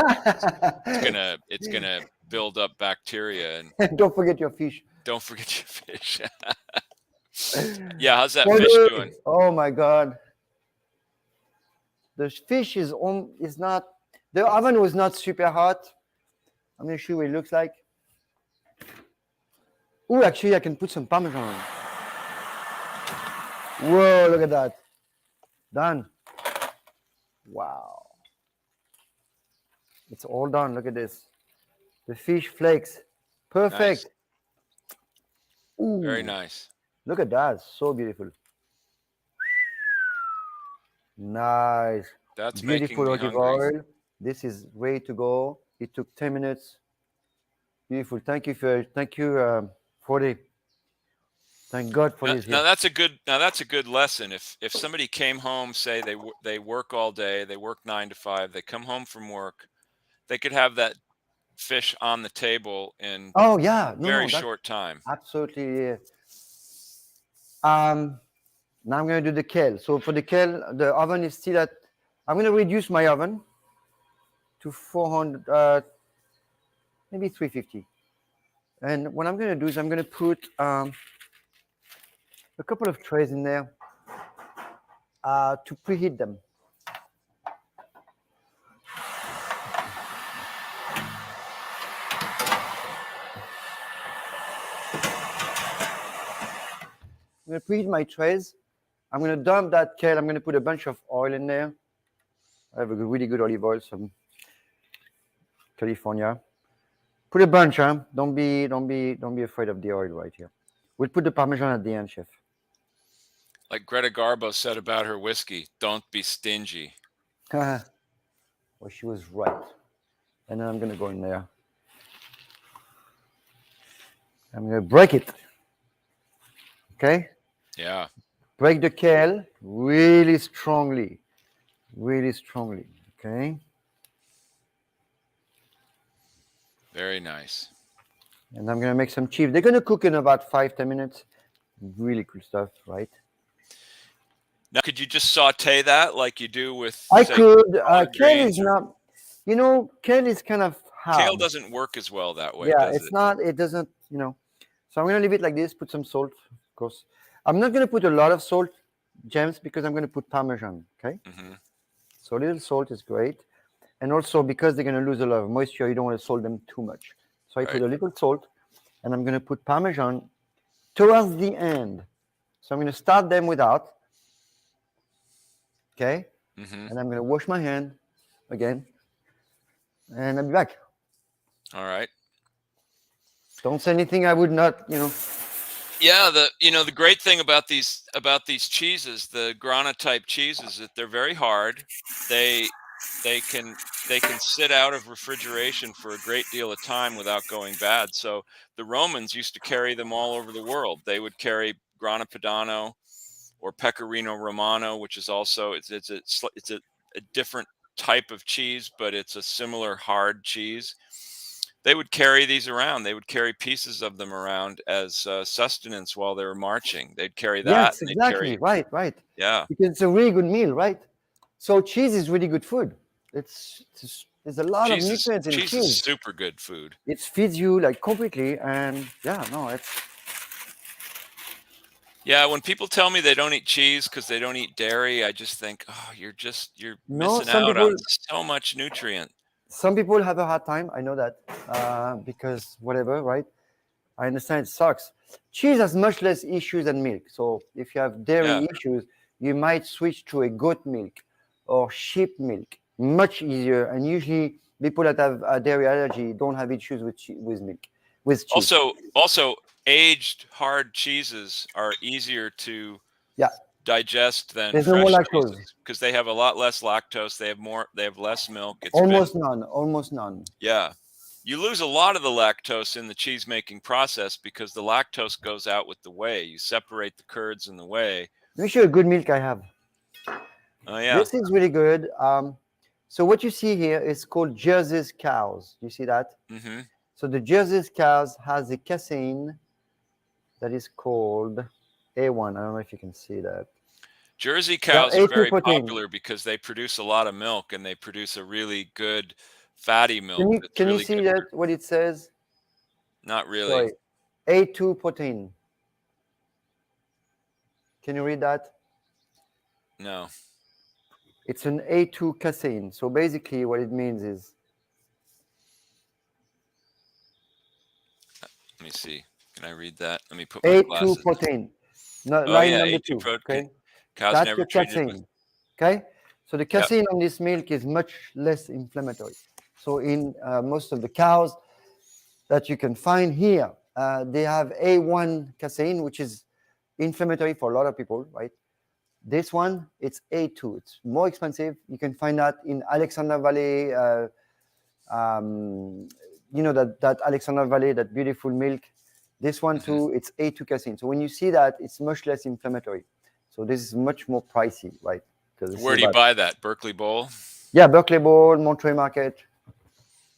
Speaker 2: It's gonna build up bacteria, and
Speaker 1: And don't forget your fish.
Speaker 2: don't forget your fish. Yeah, how's that
Speaker 1: Oh,
Speaker 2: fish
Speaker 1: dude.
Speaker 2: doing?
Speaker 1: Oh my God. The fish is not. The oven was not super hot. I'm gonna show you what it looks like. Oh, actually, I can put some Parmesan on. Whoa, look at that. Done. Wow. It's all done. Look at this. The fish flakes. Perfect.
Speaker 2: Nice.
Speaker 1: Ooh,
Speaker 2: Very nice.
Speaker 1: look at that. So beautiful. Nice.
Speaker 2: That's
Speaker 1: Beautiful
Speaker 2: making me
Speaker 1: olive
Speaker 2: hungry.
Speaker 1: oil. This is ready to go. It took 10 minutes. Beautiful. Thank you, for the. Thank God for this.
Speaker 2: Now
Speaker 1: Here.
Speaker 2: that's a good lesson. If somebody came home, say they work all day, they work 9 to 5, they come home from work, they could have that fish on the table in
Speaker 1: Oh yeah.
Speaker 2: a
Speaker 1: No,
Speaker 2: very
Speaker 1: that's
Speaker 2: short time.
Speaker 1: absolutely. Now I'm going to do the kale. So for the kale, the oven is still at. I'm going to reduce my oven to 400, maybe 350. And what I'm going to do is I'm going to put a couple of trays in there to preheat them. I'm going to preheat my trays. I'm going to dump that kale. I'm going to put a bunch of oil in there. I have a really good olive oil from California. Put a bunch, huh? Don't be afraid of the oil right here. We'll put the Parmesan at the end, chef.
Speaker 2: Like Greta Garbo said about her whiskey, don't be stingy.
Speaker 1: Well, she was right. And then I'm going to go in there. I'm going to break it. Okay?
Speaker 2: Yeah.
Speaker 1: Break the kale really strongly. Really strongly. Okay?
Speaker 2: Very nice.
Speaker 1: And I'm going to make some chips. They're going to cook in about 5-10 minutes. Really cool stuff, right?
Speaker 2: Now, could you just saute that like you do with?
Speaker 1: I
Speaker 2: say,
Speaker 1: could.
Speaker 2: collard
Speaker 1: Kale
Speaker 2: greens
Speaker 1: is not. Kale is kind of
Speaker 2: Kale
Speaker 1: hard.
Speaker 2: doesn't work as well that way,
Speaker 1: Yeah,
Speaker 2: does
Speaker 1: it's
Speaker 2: it?
Speaker 1: not. It doesn't. So I'm gonna leave it like this. Put some salt, of course. I'm not gonna put a lot of salt, James, because I'm gonna put Parmesan. Okay.
Speaker 2: Hmm.
Speaker 1: So a little salt is great, and also because they're gonna lose a lot of moisture, you don't want to salt them too much. So I put
Speaker 2: Right.
Speaker 1: a little salt, and I'm gonna put Parmesan towards the end. So I'm gonna start them without. Okay,
Speaker 2: Hmm.
Speaker 1: and I'm gonna wash my hand again, and I'll be back.
Speaker 2: All right.
Speaker 1: Don't say anything I would not.
Speaker 2: Yeah, the great thing about these cheeses, the Grana type cheeses, that they're very hard. They they can they can sit out of refrigeration for a great deal of time without going bad. So the Romans used to carry them all over the world. They would carry Grana Padano or Pecorino Romano, which is also it's a different type of cheese, but it's a similar hard cheese. They would carry these around. They would carry pieces of them around as sustenance while they were marching. They'd carry that,
Speaker 1: Yes,
Speaker 2: and they'd
Speaker 1: exactly.
Speaker 2: carry,
Speaker 1: Right, right.
Speaker 2: yeah,
Speaker 1: Because it's a really good meal, right? So cheese is really good food. There's a lot of nutrients in
Speaker 2: cheese is
Speaker 1: cheese.
Speaker 2: super good food.
Speaker 1: It feeds you like completely, and yeah, no, it's
Speaker 2: Yeah, when people tell me they don't eat cheese because they don't eat dairy, I just think, oh, you're
Speaker 1: no.
Speaker 2: missing
Speaker 1: Some
Speaker 2: out on
Speaker 1: people,
Speaker 2: so much nutrient.
Speaker 1: some people have a hard time. I know that because whatever, right? I understand it sucks. Cheese has much less issues than milk. So if you have
Speaker 2: Yeah.
Speaker 1: dairy issues, you might switch to a goat milk or sheep milk. Much easier. And usually people that have a dairy allergy don't have issues with milk, with cheese.
Speaker 2: Also, aged hard cheeses are easier to
Speaker 1: Yeah.
Speaker 2: digest than
Speaker 1: There's no more
Speaker 2: fresh
Speaker 1: lactose.
Speaker 2: cheeses because they have a lot less lactose. They have less milk. It's been,
Speaker 1: Almost none. Almost none.
Speaker 2: yeah. You lose a lot of the lactose in the cheese making process because the lactose goes out with the whey. You separate the curds and the whey.
Speaker 1: Let me show you a good milk I have.
Speaker 2: Oh yeah.
Speaker 1: This is really good. So what you see here is called Jersey's cows. You see that?
Speaker 2: Hmm.
Speaker 1: So the Jersey's cows has a casein that is called A1. I don't know if you can see that.
Speaker 2: Jersey
Speaker 1: Yeah,
Speaker 2: cows are
Speaker 1: A2
Speaker 2: very
Speaker 1: protein.
Speaker 2: popular because they produce a lot of milk and they produce a really good fatty
Speaker 1: Can
Speaker 2: milk
Speaker 1: you
Speaker 2: that's
Speaker 1: can you
Speaker 2: really
Speaker 1: see
Speaker 2: good
Speaker 1: that
Speaker 2: for,
Speaker 1: what it says?
Speaker 2: not really.
Speaker 1: Sorry, A2 protein. Can you read that?
Speaker 2: No.
Speaker 1: It's an A2 casein. So basically, what it means is
Speaker 2: Let me see. Can I read that? Let me put my
Speaker 1: A2
Speaker 2: glasses.
Speaker 1: protein. No,
Speaker 2: Oh
Speaker 1: line
Speaker 2: yeah,
Speaker 1: number
Speaker 2: A2
Speaker 1: two.
Speaker 2: protein.
Speaker 1: Okay,
Speaker 2: Cows
Speaker 1: that's
Speaker 2: never
Speaker 1: your
Speaker 2: treated with.
Speaker 1: casein. Okay, so the
Speaker 2: Yeah.
Speaker 1: casein on this milk is much less inflammatory. So in most of the cows that you can find here, they have A1 casein, which is inflammatory for a lot of people, right? This one, it's A2. It's more expensive. You can find that in Alexander Valley. That Alexander Valley, that beautiful milk. This one
Speaker 2: Hmm.
Speaker 1: too, it's A2 casein. So when you see that, it's much less inflammatory. So this is much more pricey, right? Because this is
Speaker 2: Where do you
Speaker 1: about,
Speaker 2: buy that? Berkeley Bowl?
Speaker 1: yeah, Berkeley Bowl, Monterey Market.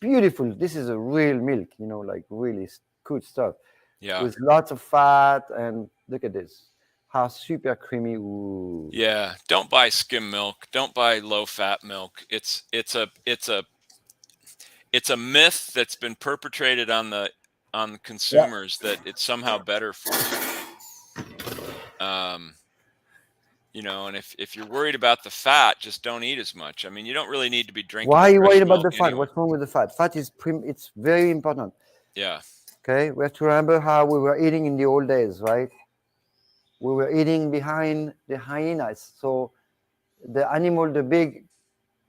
Speaker 1: Beautiful. This is a real milk, like really good stuff
Speaker 2: Yeah.
Speaker 1: with lots of fat. And look at this, how super creamy. Ooh.
Speaker 2: Yeah. Don't buy skim milk. Don't buy low fat milk. It's a myth that's been perpetrated on the
Speaker 1: Yeah.
Speaker 2: consumers that it's somehow better for you. Um, and if you're worried about the fat, just don't eat as much. I mean, you don't really need to be drinking
Speaker 1: Why are you
Speaker 2: fresh
Speaker 1: worried about
Speaker 2: milk
Speaker 1: the fat?
Speaker 2: anyway.
Speaker 1: What's wrong with the fat? Fat is it's very important.
Speaker 2: Yeah.
Speaker 1: Okay, we have to remember how we were eating in the old days, right? We were eating behind the hyenas. So the animal, the big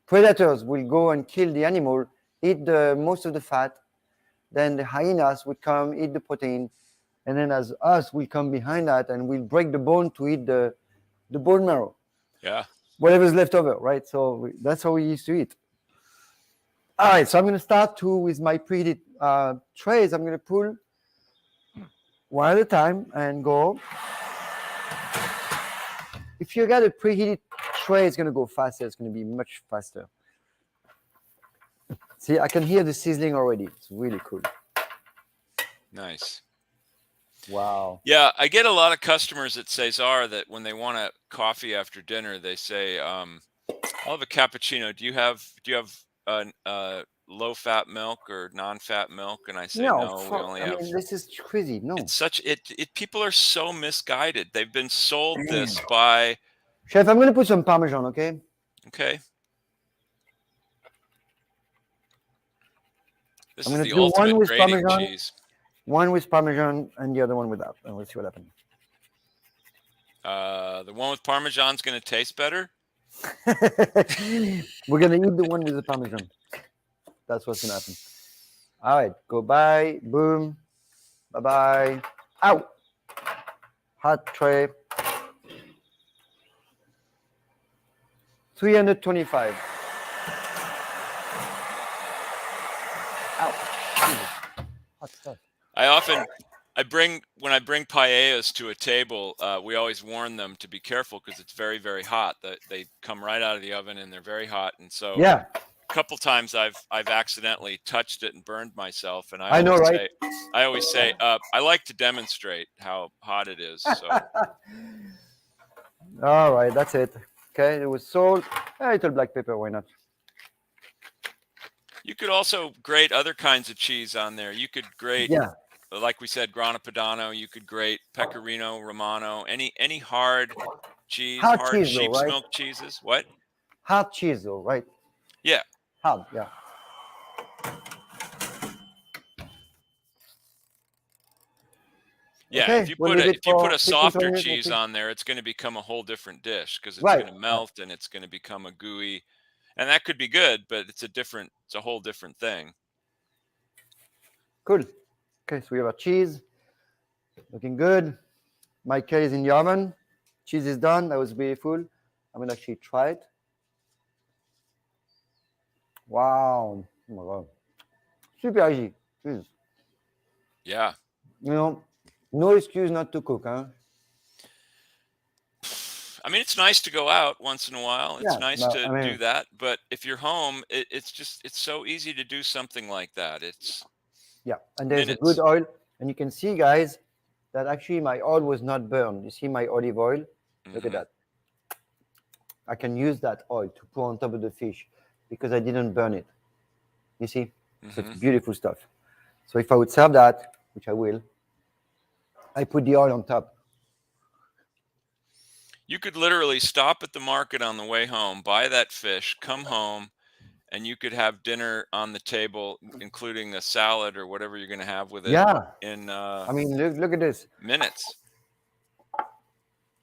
Speaker 1: predators will go and kill the animal, eat the most of the fat. Then the hyenas would come, eat the protein, and then as us, we come behind that and we'll break the bone to eat the bone marrow,
Speaker 2: Yeah.
Speaker 1: whatever's left over, right? So that's how we used to eat. All right, so I'm going to start too with my preheated trays. I'm going to pull one at a time and go. If you got a preheated tray, it's going to go faster. It's going to be much faster. See, I can hear the sizzling already. It's really cool.
Speaker 2: Nice.
Speaker 1: Wow.
Speaker 2: Yeah, I get a lot of customers at Cesar that when they want a coffee after dinner, they say, "I'll have a cappuccino. Do you have low-fat milk or non-fat milk?" And I say,
Speaker 1: No,
Speaker 2: "No, we
Speaker 1: fuck.
Speaker 2: only
Speaker 1: I
Speaker 2: have."
Speaker 1: mean, this is crazy. No.
Speaker 2: It's such it. People are so misguided. They've been sold this by.
Speaker 1: Chef, I'm gonna put some Parmesan, okay?
Speaker 2: Okay, this
Speaker 1: I'm
Speaker 2: is
Speaker 1: gonna
Speaker 2: the
Speaker 1: do one
Speaker 2: ultimate
Speaker 1: with
Speaker 2: grating
Speaker 1: Parmesan,
Speaker 2: cheese.
Speaker 1: one with Parmesan, and the other one without. And we'll see what happens.
Speaker 2: The one with Parmesan's going to taste better.
Speaker 1: We're gonna eat the one with the Parmesan. That's what's gonna happen. All right, go bye. Boom. Bye bye. Out. Hot tray. 325. Ow. Jesus. Hot stuff.
Speaker 2: When I bring paellas to a table, we always warn them to be careful because it's very, very hot. They come right out of the oven and they're very hot. And so
Speaker 1: Yeah,
Speaker 2: a couple times I've accidentally touched it and burned myself. And
Speaker 1: I know, right?
Speaker 2: I always say, I like to demonstrate how hot it is. So
Speaker 1: All right, that's it. Okay, it was salt, a little black pepper. Why not?
Speaker 2: you could also grate other kinds of cheese on there. You could grate,
Speaker 1: Yeah,
Speaker 2: like we said, Grana Padano. You could grate Pecorino Romano. Any hard cheese,
Speaker 1: hard
Speaker 2: hard
Speaker 1: cheese though,
Speaker 2: sheep's
Speaker 1: right?
Speaker 2: milk cheeses. What?
Speaker 1: Hard cheese though, right?
Speaker 2: Yeah.
Speaker 1: Hard, yeah.
Speaker 2: Yeah,
Speaker 1: Okay,
Speaker 2: if you
Speaker 1: we'll
Speaker 2: put
Speaker 1: leave it
Speaker 2: if you put
Speaker 1: for
Speaker 2: a
Speaker 1: 15, 20
Speaker 2: softer
Speaker 1: minutes.
Speaker 2: cheese
Speaker 1: Okay.
Speaker 2: on there, it's going to become a whole different dish because it's
Speaker 1: Right.
Speaker 2: going to melt and it's going to become a gooey, and that could be good, but it's a whole different thing.
Speaker 1: Cool. Okay, so we have our cheese. Looking good. My cake is in the oven. Cheese is done. That was beautiful. I'm gonna actually try it. Wow. Oh my god. Super easy. Jeez.
Speaker 2: Yeah.
Speaker 1: You know, no excuse not to cook, huh?
Speaker 2: I mean, it's nice to go out once in a while. It's
Speaker 1: Yeah,
Speaker 2: nice
Speaker 1: but
Speaker 2: to
Speaker 1: I mean,
Speaker 2: do that, but if you're home, it's so easy to do something like that. It's
Speaker 1: yeah. And there's a good
Speaker 2: minutes.
Speaker 1: oil, and you can see, guys, that actually my oil was not burned. You see my olive oil? Look at
Speaker 2: Mhm.
Speaker 1: that. I can use that oil to put on top of the fish because I didn't burn it. You see? So it's
Speaker 2: Mhm.
Speaker 1: beautiful stuff. So if I would serve that, which I will, I put the oil on top.
Speaker 2: You could literally stop at the market on the way home, buy that fish, come home, and you could have dinner on the table, including a salad or whatever you're going to have with it
Speaker 1: Yeah.
Speaker 2: in
Speaker 1: I mean, look at this.
Speaker 2: minutes.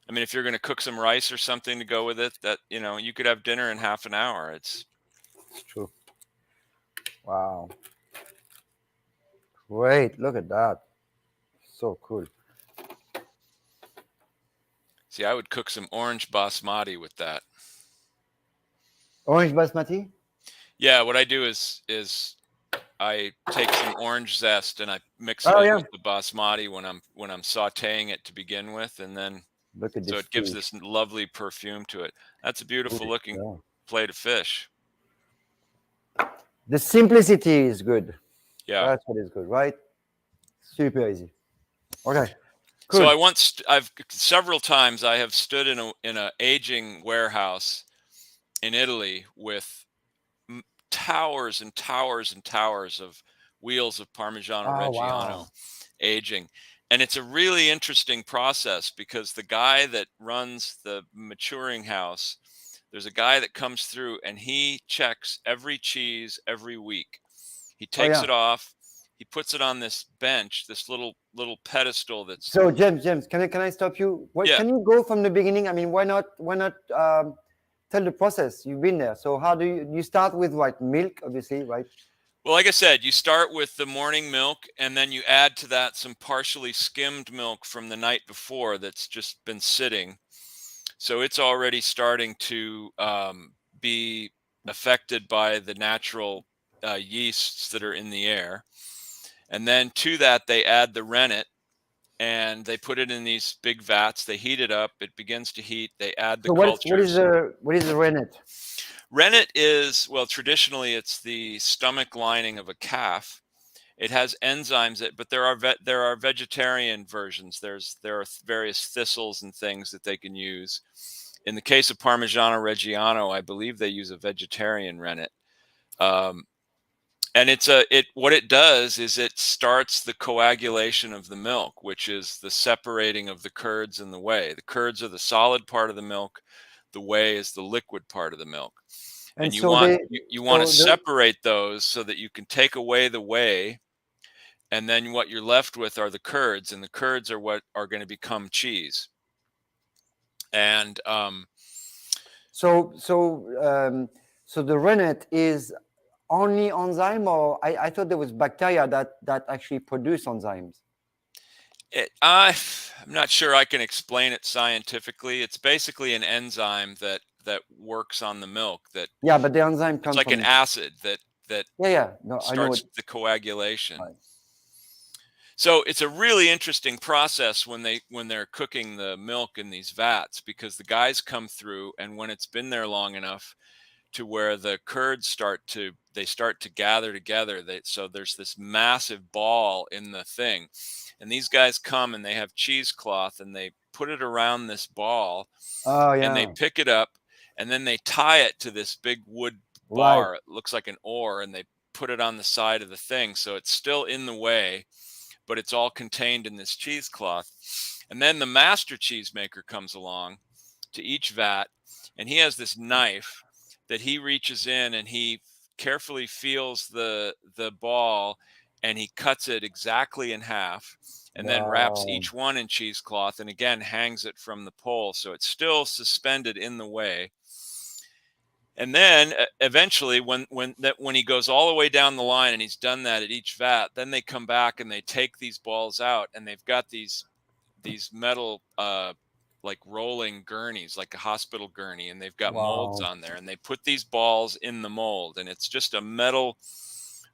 Speaker 2: I mean, if you're going to cook some rice or something to go with it, that you could have dinner in half an hour.
Speaker 1: It's true. Wow. Great. Look at that. So cool.
Speaker 2: See, I would cook some orange basmati with that.
Speaker 1: Orange basmati?
Speaker 2: Yeah, what I do is I take some orange zest and I mix it
Speaker 1: Oh
Speaker 2: in
Speaker 1: yeah.
Speaker 2: with the basmati when I'm sautéing it to begin with, and then
Speaker 1: Look at
Speaker 2: so
Speaker 1: this
Speaker 2: it gives
Speaker 1: fish.
Speaker 2: this lovely perfume to it. That's a beautiful looking
Speaker 1: Yeah.
Speaker 2: plate of fish.
Speaker 1: The simplicity is good.
Speaker 2: Yeah.
Speaker 1: That's what is good, right? Super easy. Okay.
Speaker 2: So
Speaker 1: Cool.
Speaker 2: I've several times I have stood in a aging warehouse in Italy with towers and towers and towers of wheels of Parmigiano
Speaker 1: Oh
Speaker 2: Reggiano
Speaker 1: wow.
Speaker 2: aging. And it's a really interesting process because the guy that runs the maturing house, there's a guy that comes through and he checks every cheese every week. He
Speaker 1: Oh
Speaker 2: takes
Speaker 1: yeah.
Speaker 2: it off, he puts it on this bench, this little pedestal that's
Speaker 1: So James, can I stop you? What
Speaker 2: yeah.
Speaker 1: can you go from the beginning? I mean, why not tell the process? You've been there. So how do you start with like milk, obviously, right?
Speaker 2: Well, like I said, you start with the morning milk and then you add to that some partially skimmed milk from the night before that's just been sitting. So it's already starting to be affected by the natural yeasts that are in the air. And then to that, they add the rennet and they put it in these big vats. They heat it up. It begins to heat. They add the
Speaker 1: So
Speaker 2: cultures.
Speaker 1: what is the rennet?
Speaker 2: Rennet is, well, traditionally it's the stomach lining of a calf. It has enzymes, but there are vegetarian versions. There are various thistles and things that they can use. In the case of Parmigiano Reggiano, I believe they use a vegetarian rennet. And what it does is it starts the coagulation of the milk, which is the separating of the curds and the whey. The curds are the solid part of the milk. The whey is the liquid part of the milk.
Speaker 1: And
Speaker 2: And
Speaker 1: so they,
Speaker 2: you want to
Speaker 1: so the,
Speaker 2: separate those so that you can take away the whey, and then what you're left with are the curds, and the curds are what are going to become cheese. And
Speaker 1: so the rennet is only enzyme, or I thought there was bacteria that actually produce enzymes.
Speaker 2: I'm not sure I can explain it scientifically. It's basically an enzyme that works on the milk. That
Speaker 1: Yeah, but the enzyme
Speaker 2: it's
Speaker 1: comes
Speaker 2: like an
Speaker 1: from.
Speaker 2: acid that
Speaker 1: Yeah. No, I know
Speaker 2: starts
Speaker 1: what.
Speaker 2: the coagulation.
Speaker 1: Right.
Speaker 2: So it's a really interesting process when they're cooking the milk in these vats, because the guys come through, and when it's been there long enough to where the curds start to gather together, so there's this massive ball in the thing, and these guys come and they have cheesecloth and they put it around this ball,
Speaker 1: Oh
Speaker 2: and they
Speaker 1: yeah.
Speaker 2: pick it up, and then they tie it to this big wood
Speaker 1: Right.
Speaker 2: bar. It looks like an oar, and they put it on the side of the thing, so it's still in the whey, but it's all contained in this cheesecloth. And then the master cheesemaker comes along to each vat, and he has this knife that he reaches in and he carefully feels the ball, and he cuts it exactly in half, and then wraps
Speaker 1: Wow.
Speaker 2: each one in cheesecloth, and again hangs it from the pole, so it's still suspended in the whey. And then eventually, when he goes all the way down the line and he's done that at each vat, then they come back and they take these balls out, and they've got these metal like rolling gurneys, like a hospital gurney, and they've got molds
Speaker 1: Wow.
Speaker 2: on there, and they put these balls in the mold, and it's just a metal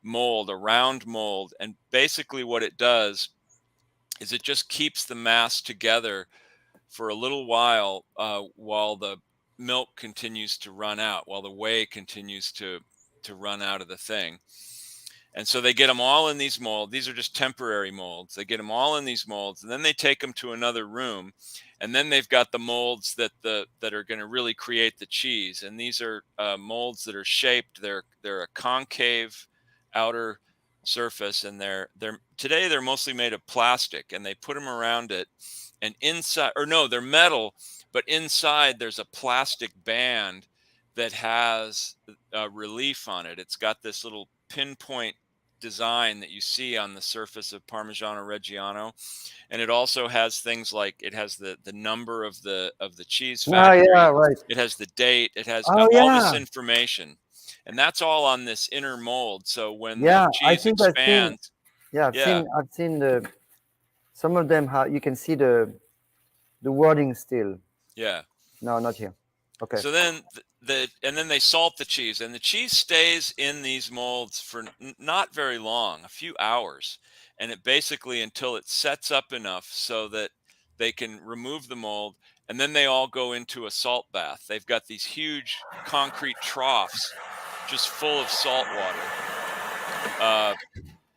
Speaker 2: mold, a round mold, and basically what it does is it just keeps the mass together for a little while the milk continues to run out, while the whey continues to run out of the thing. And so they get them all in these molds. These are just temporary molds. They get them all in these molds, and then they take them to another room, and then they've got the molds that are going to really create the cheese. And these are molds that are shaped. They're a concave outer surface, and today they're mostly made of plastic, and they put them around it. And inside, or no, they're metal, but inside there's a plastic band that has relief on it. It's got this little pinpoint design that you see on the surface of Parmigiano Reggiano, and it also has things like it has the number of the cheese
Speaker 1: Oh yeah.
Speaker 2: factory,
Speaker 1: Right.
Speaker 2: it has the date, it has
Speaker 1: Oh
Speaker 2: all this
Speaker 1: yeah.
Speaker 2: information, and that's all on this inner mold. So when the
Speaker 1: Yeah. I
Speaker 2: cheese
Speaker 1: think I've seen.
Speaker 2: expands,
Speaker 1: Yeah,
Speaker 2: yeah,
Speaker 1: I've seen the some of them. How you can see the wording still.
Speaker 2: yeah.
Speaker 1: No, not here. Okay.
Speaker 2: So then and then they salt the cheese, and the cheese stays in these molds for not very long, a few hours, and it basically until it sets up enough so that they can remove the mold, and then they all go into a salt bath. They've got these huge concrete troughs just full of salt water.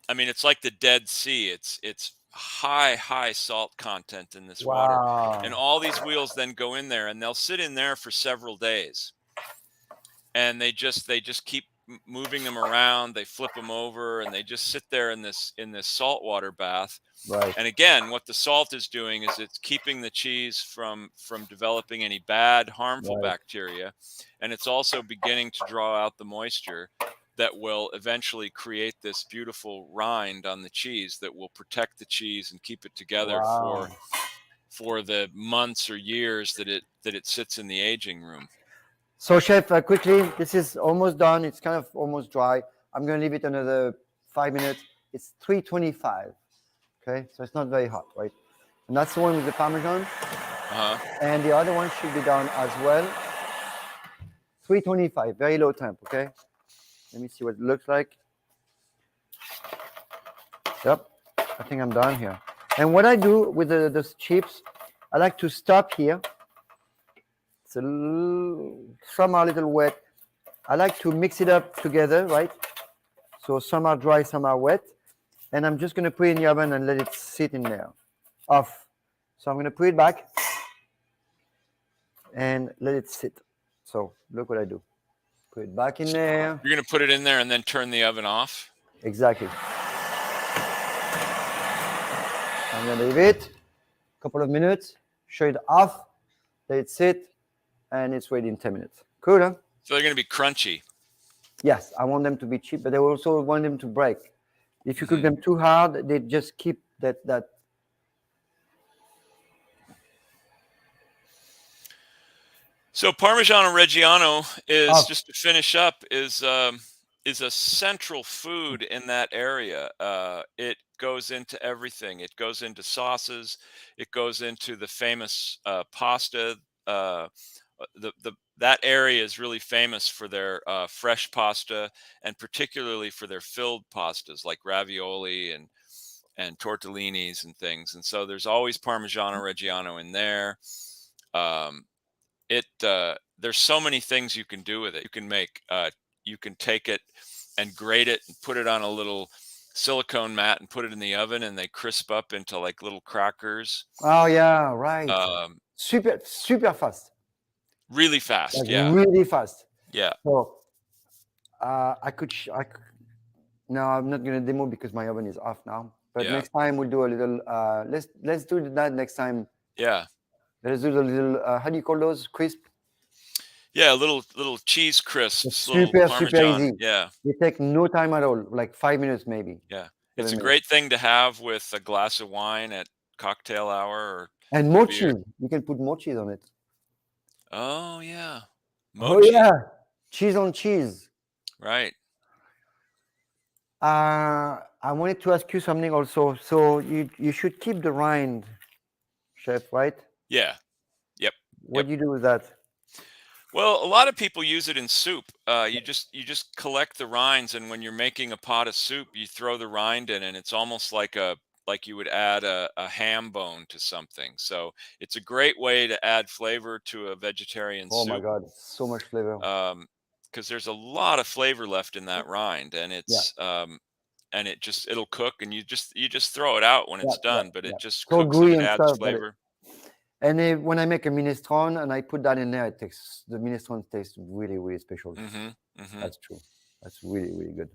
Speaker 2: I mean, it's like the Dead Sea. It's high salt content in this water, and
Speaker 1: Wow.
Speaker 2: all these wheels then go in there, and they'll sit in there for several days, and they just keep moving them around. They flip them over, and they just sit there in this saltwater bath.
Speaker 1: Right.
Speaker 2: And again, what the salt is doing is it's keeping the cheese from developing any bad, harmful
Speaker 1: Right.
Speaker 2: bacteria, and it's also beginning to draw out the moisture that will eventually create this beautiful rind on the cheese that will protect the cheese and keep it together
Speaker 1: Wow.
Speaker 2: for the months or years that it sits in the aging room.
Speaker 1: So, chef, quickly, this is almost done. It's kind of almost dry. I'm going to leave it another 5 minutes. It's 325. Okay, so it's not very hot, right? And that's the one with the Parmesan.
Speaker 2: Uh-huh.
Speaker 1: And the other one should be done as well. 325, very low temp, okay? Let me see what it looks like. Yep, I think I'm done here. And what I do with the chips, I like to stop here. It's some are a little wet. I like to mix it up together, right? So some are dry, some are wet. And I'm just going to put it in the oven and let it sit in there. Off. So I'm going to put it back and let it sit. So look what I do. Put it back in there.
Speaker 2: You're going to put it in there and then turn the oven off?
Speaker 1: Exactly. I'm gonna leave it a couple of minutes, shut it off, let it sit, and it's ready in 10 minutes. Cool, huh?
Speaker 2: So they're going to be crunchy.
Speaker 1: Yes, I want them to be cheap, but I also want them to break. If you cook
Speaker 2: Mm-hmm.
Speaker 1: them too hard, they just keep that.
Speaker 2: So Parmigiano Reggiano is,
Speaker 1: Oh.
Speaker 2: just to finish up, is a central food in that area. It goes into everything. It goes into sauces. It goes into the famous pasta. That area is really famous for their fresh pasta, and particularly for their filled pastas like ravioli and tortellinis and things. And so there's always Parmigiano Reggiano in there. There's so many things you can do with it. You can make you can take it and grate it and put it on a little silicone mat and put it in the oven, and they crisp up into like little crackers.
Speaker 1: Oh yeah, right.
Speaker 2: Um,
Speaker 1: Super fast.
Speaker 2: really fast.
Speaker 1: Like
Speaker 2: Yeah.
Speaker 1: really fast.
Speaker 2: Yeah.
Speaker 1: So no, I'm not gonna demo because my oven is off now. But
Speaker 2: Yeah.
Speaker 1: next time we'll do a little. Let's do that next time.
Speaker 2: Yeah.
Speaker 1: Let's do the little. How do you call those? Crisp.
Speaker 2: Yeah. Little cheese crisps.
Speaker 1: It's
Speaker 2: Little
Speaker 1: super
Speaker 2: Parmesan.
Speaker 1: easy.
Speaker 2: Yeah.
Speaker 1: They take no time at all, like 5 minutes maybe.
Speaker 2: Yeah.
Speaker 1: 7
Speaker 2: It's a
Speaker 1: minutes.
Speaker 2: great thing to have with a glass of wine at cocktail hour or
Speaker 1: And mochi.
Speaker 2: beer.
Speaker 1: You can put mochi on it.
Speaker 2: Oh yeah.
Speaker 1: Oh
Speaker 2: Mochi.
Speaker 1: yeah, cheese on cheese.
Speaker 2: Right.
Speaker 1: I wanted to ask you something also. So you should keep the rind, chef, right?
Speaker 2: Yeah. Yep.
Speaker 1: What do you do with that?
Speaker 2: Well, a lot of people use it in soup. You just collect the rinds, and when you're making a pot of soup, you throw the rind in, and it's almost like you would add a ham bone to something. So it's a great way to add flavor to a vegetarian
Speaker 1: Oh my
Speaker 2: soup.
Speaker 1: God, so much flavor.
Speaker 2: Because there's a lot of flavor left in that rind, and and it'll cook, and you just throw it out when it's done, but it just
Speaker 1: So
Speaker 2: cooks and
Speaker 1: gooey
Speaker 2: it
Speaker 1: and
Speaker 2: adds
Speaker 1: stuff.
Speaker 2: flavor.
Speaker 1: And when I make a minestrone and I put that in there, the minestrone tastes really, really special. That's true. That's really, really good.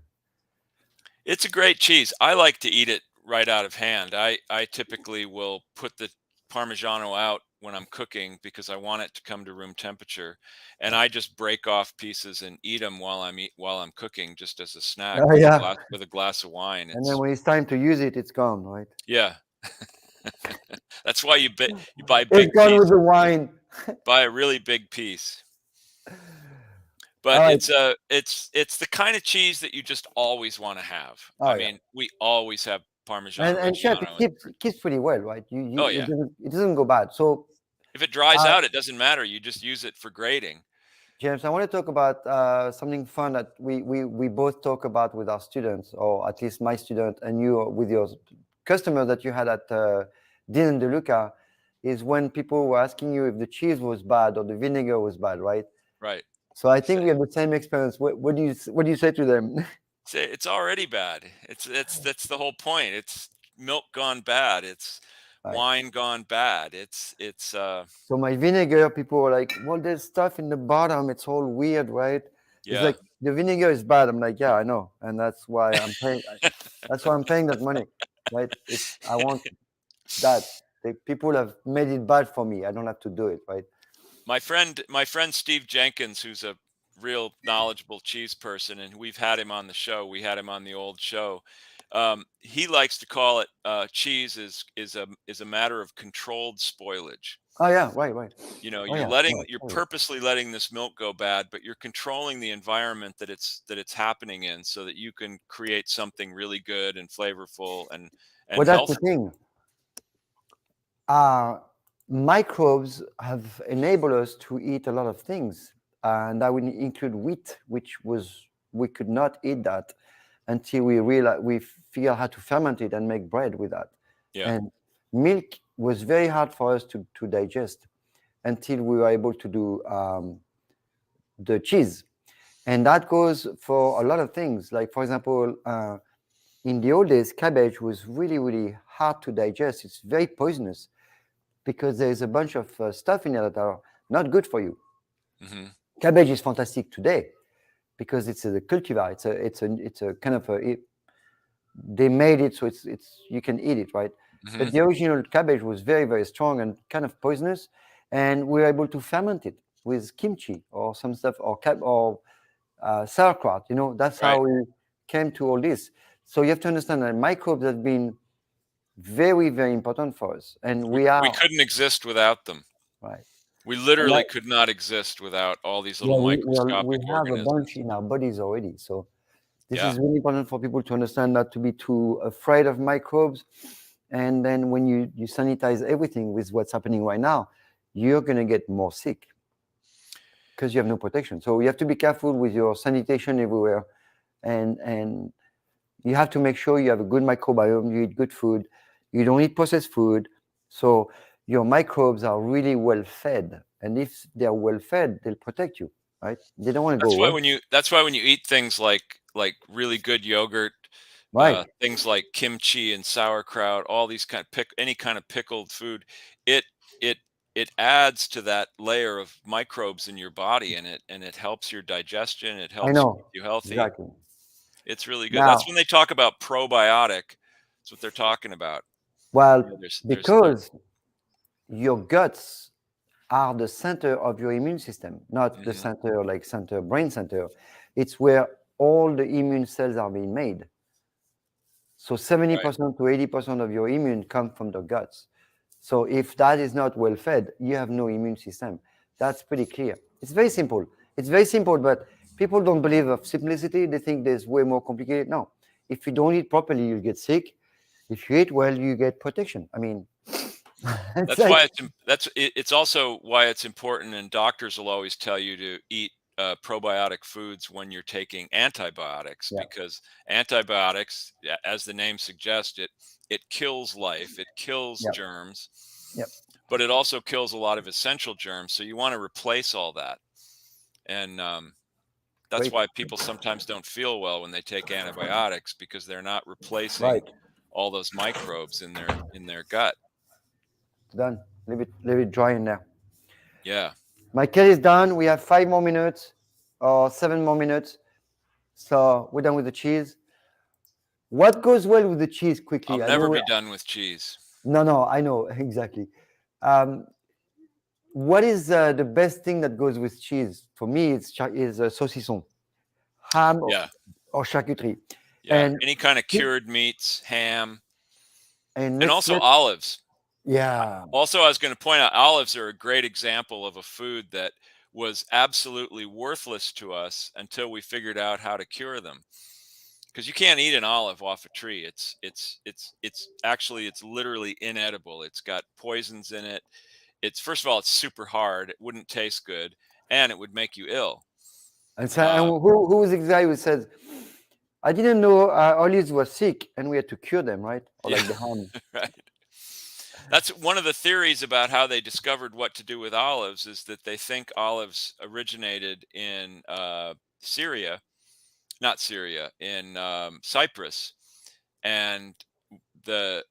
Speaker 2: It's a great cheese. I like to eat it right out of hand. I typically will put the Parmigiano out when I'm cooking because I want it to come to room temperature, and I just break off pieces and eat them while I'm cooking, just as a snack with a glass of wine.
Speaker 1: And then when it's time to use it, it's gone, right?
Speaker 2: Yeah. That's why you buy big
Speaker 1: It's gone
Speaker 2: piece.
Speaker 1: with the wine.
Speaker 2: Buy a really big piece. But
Speaker 1: right.
Speaker 2: it's the kind of cheese that you just always want to have. I mean, we always have Parmesan
Speaker 1: and chef,
Speaker 2: Reggiano.
Speaker 1: it keeps pretty well, right?
Speaker 2: Oh yeah.
Speaker 1: It doesn't go bad. So
Speaker 2: if it dries out, it doesn't matter. You just use it for grating.
Speaker 1: James, I want to talk about something fun that we both talk about with our students, or at least my student and you with your customers that you had at Din De Luca, is when people were asking you if the cheese was bad or the vinegar was bad, right?
Speaker 2: Right.
Speaker 1: So I think we have the same experience. What do you say to them?
Speaker 2: Say it's already bad. That's the whole point. It's milk gone bad. It's wine gone bad. It's
Speaker 1: So my vinegar, people were like, well, there's stuff in the bottom. It's all weird, right?
Speaker 2: Yeah.
Speaker 1: It's like the vinegar is bad. I'm like, yeah, I know, and that's why I'm paying. That's why I'm paying that money, right? I want that. People have made it bad for me. I don't have to do it, right?
Speaker 2: My friend Steve Jenkins, who's a real knowledgeable cheese person, and we've had him on the show. We had him on the old show. He likes to call it cheese is a matter of controlled spoilage.
Speaker 1: Oh yeah, right.
Speaker 2: You know, you're purposely letting this milk go bad, but you're controlling the environment that it's happening in, so that you can create something really good and flavorful and
Speaker 1: well, that's
Speaker 2: healthy.
Speaker 1: the thing. Microbes have enabled us to eat a lot of things, and that would include wheat, we could not eat that until we figure out how to ferment it and make bread with that.
Speaker 2: Yeah.
Speaker 1: And milk was very hard for us to digest until we were able to do the cheese. And that goes for a lot of things. Like, for example, in the old days, cabbage was really, really hard to digest. It's very poisonous because there's a bunch of stuff in there that are not good for you. Cabbage is fantastic today, because it's a cultivar. It's a kind of they made it so it's you can eat it, right? But
Speaker 2: Hmm.
Speaker 1: the original cabbage was very, very strong and kind of poisonous, and we were able to ferment it with kimchi or some stuff or sauerkraut. That's
Speaker 2: Right.
Speaker 1: how we came to all this. So you have to understand that microbes have been very, very important for us, and we
Speaker 2: We
Speaker 1: are
Speaker 2: couldn't exist without them.
Speaker 1: right.
Speaker 2: We
Speaker 1: And
Speaker 2: literally could not exist without all these little
Speaker 1: yeah, we
Speaker 2: microscopic
Speaker 1: have a bunch
Speaker 2: organisms.
Speaker 1: in our bodies already. So this
Speaker 2: Yeah,
Speaker 1: is really important for people to understand, not to be too afraid of microbes. And then when you sanitize everything with what's happening right now, you're going to get more sick because you have no protection. So you have to be careful with your sanitation everywhere. And you have to make sure you have a good microbiome, you eat good food, you don't eat processed food. So your microbes are really well fed. And if they're well fed, they'll protect you, right? They don't want to go away.
Speaker 2: that's why when you eat things like really good yogurt,
Speaker 1: Right.
Speaker 2: things like kimchi and sauerkraut, all these any kind of pickled food, it it it adds to that layer of microbes in your body, and it helps your digestion. It
Speaker 1: I
Speaker 2: helps keep
Speaker 1: know.
Speaker 2: you healthy.
Speaker 1: Exactly.
Speaker 2: It's really good. That's
Speaker 1: Now,
Speaker 2: when they talk about probiotic. That's what they're talking about.
Speaker 1: well,
Speaker 2: There's
Speaker 1: because your guts are the center of your immune system, not the
Speaker 2: Mhm.
Speaker 1: center like center, brain center. It's where all the immune cells are being made. So
Speaker 2: Right.
Speaker 1: 70% to 80% of your immune come from the guts. So if that is not well fed, you have no immune system. That's pretty clear. It's very simple. It's very simple, but people don't believe of simplicity. They think there's way more complicated. No. If you don't eat properly, you'll get sick. If you eat well, you get protection. I mean, it's
Speaker 2: That's why
Speaker 1: like
Speaker 2: it's also why it's important, and doctors will always tell you to eat probiotic foods when you're taking antibiotics,
Speaker 1: yeah,
Speaker 2: because antibiotics, as the name suggests, it kills life, it kills
Speaker 1: yeah,
Speaker 2: germs,
Speaker 1: yeah.
Speaker 2: but it also kills a lot of essential germs. So you want to replace all that, and that's
Speaker 1: Great.
Speaker 2: why people sometimes don't feel well when they take antibiotics, because they're not replacing
Speaker 1: Right.
Speaker 2: all those microbes in their gut.
Speaker 1: Done. Leave it dry in there.
Speaker 2: Yeah.
Speaker 1: My cat is done. We have 5 more minutes or 7 more minutes. So we're done with the cheese. What goes well with the cheese
Speaker 2: I'll
Speaker 1: quickly? I
Speaker 2: never
Speaker 1: know.
Speaker 2: be done with cheese.
Speaker 1: No, I know exactly. Um, what is the best thing that goes with cheese? For me, is saucisson, ham
Speaker 2: Yeah.
Speaker 1: or charcuterie,
Speaker 2: Yeah.
Speaker 1: and
Speaker 2: Any kind of cured meats, ham,
Speaker 1: and
Speaker 2: and
Speaker 1: let's
Speaker 2: also
Speaker 1: let
Speaker 2: olives.
Speaker 1: yeah.
Speaker 2: Also, I was going to point out, olives are a great example of a food that was absolutely worthless to us until we figured out how to cure them. Because you can't eat an olive off a tree. It's literally inedible. It's got poisons in it. It's, first of all, it's super hard. It wouldn't taste good, and it would make you ill.
Speaker 1: And so, and
Speaker 2: Uh,
Speaker 1: who was the guy who says, "I didn't know olives were sick, and we had to cure them, right?" Or
Speaker 2: yeah,
Speaker 1: like the ham.
Speaker 2: right. That's one of the theories about how they discovered what to do with olives, is that they think olives originated in Syria, not Syria, in Cyprus, and the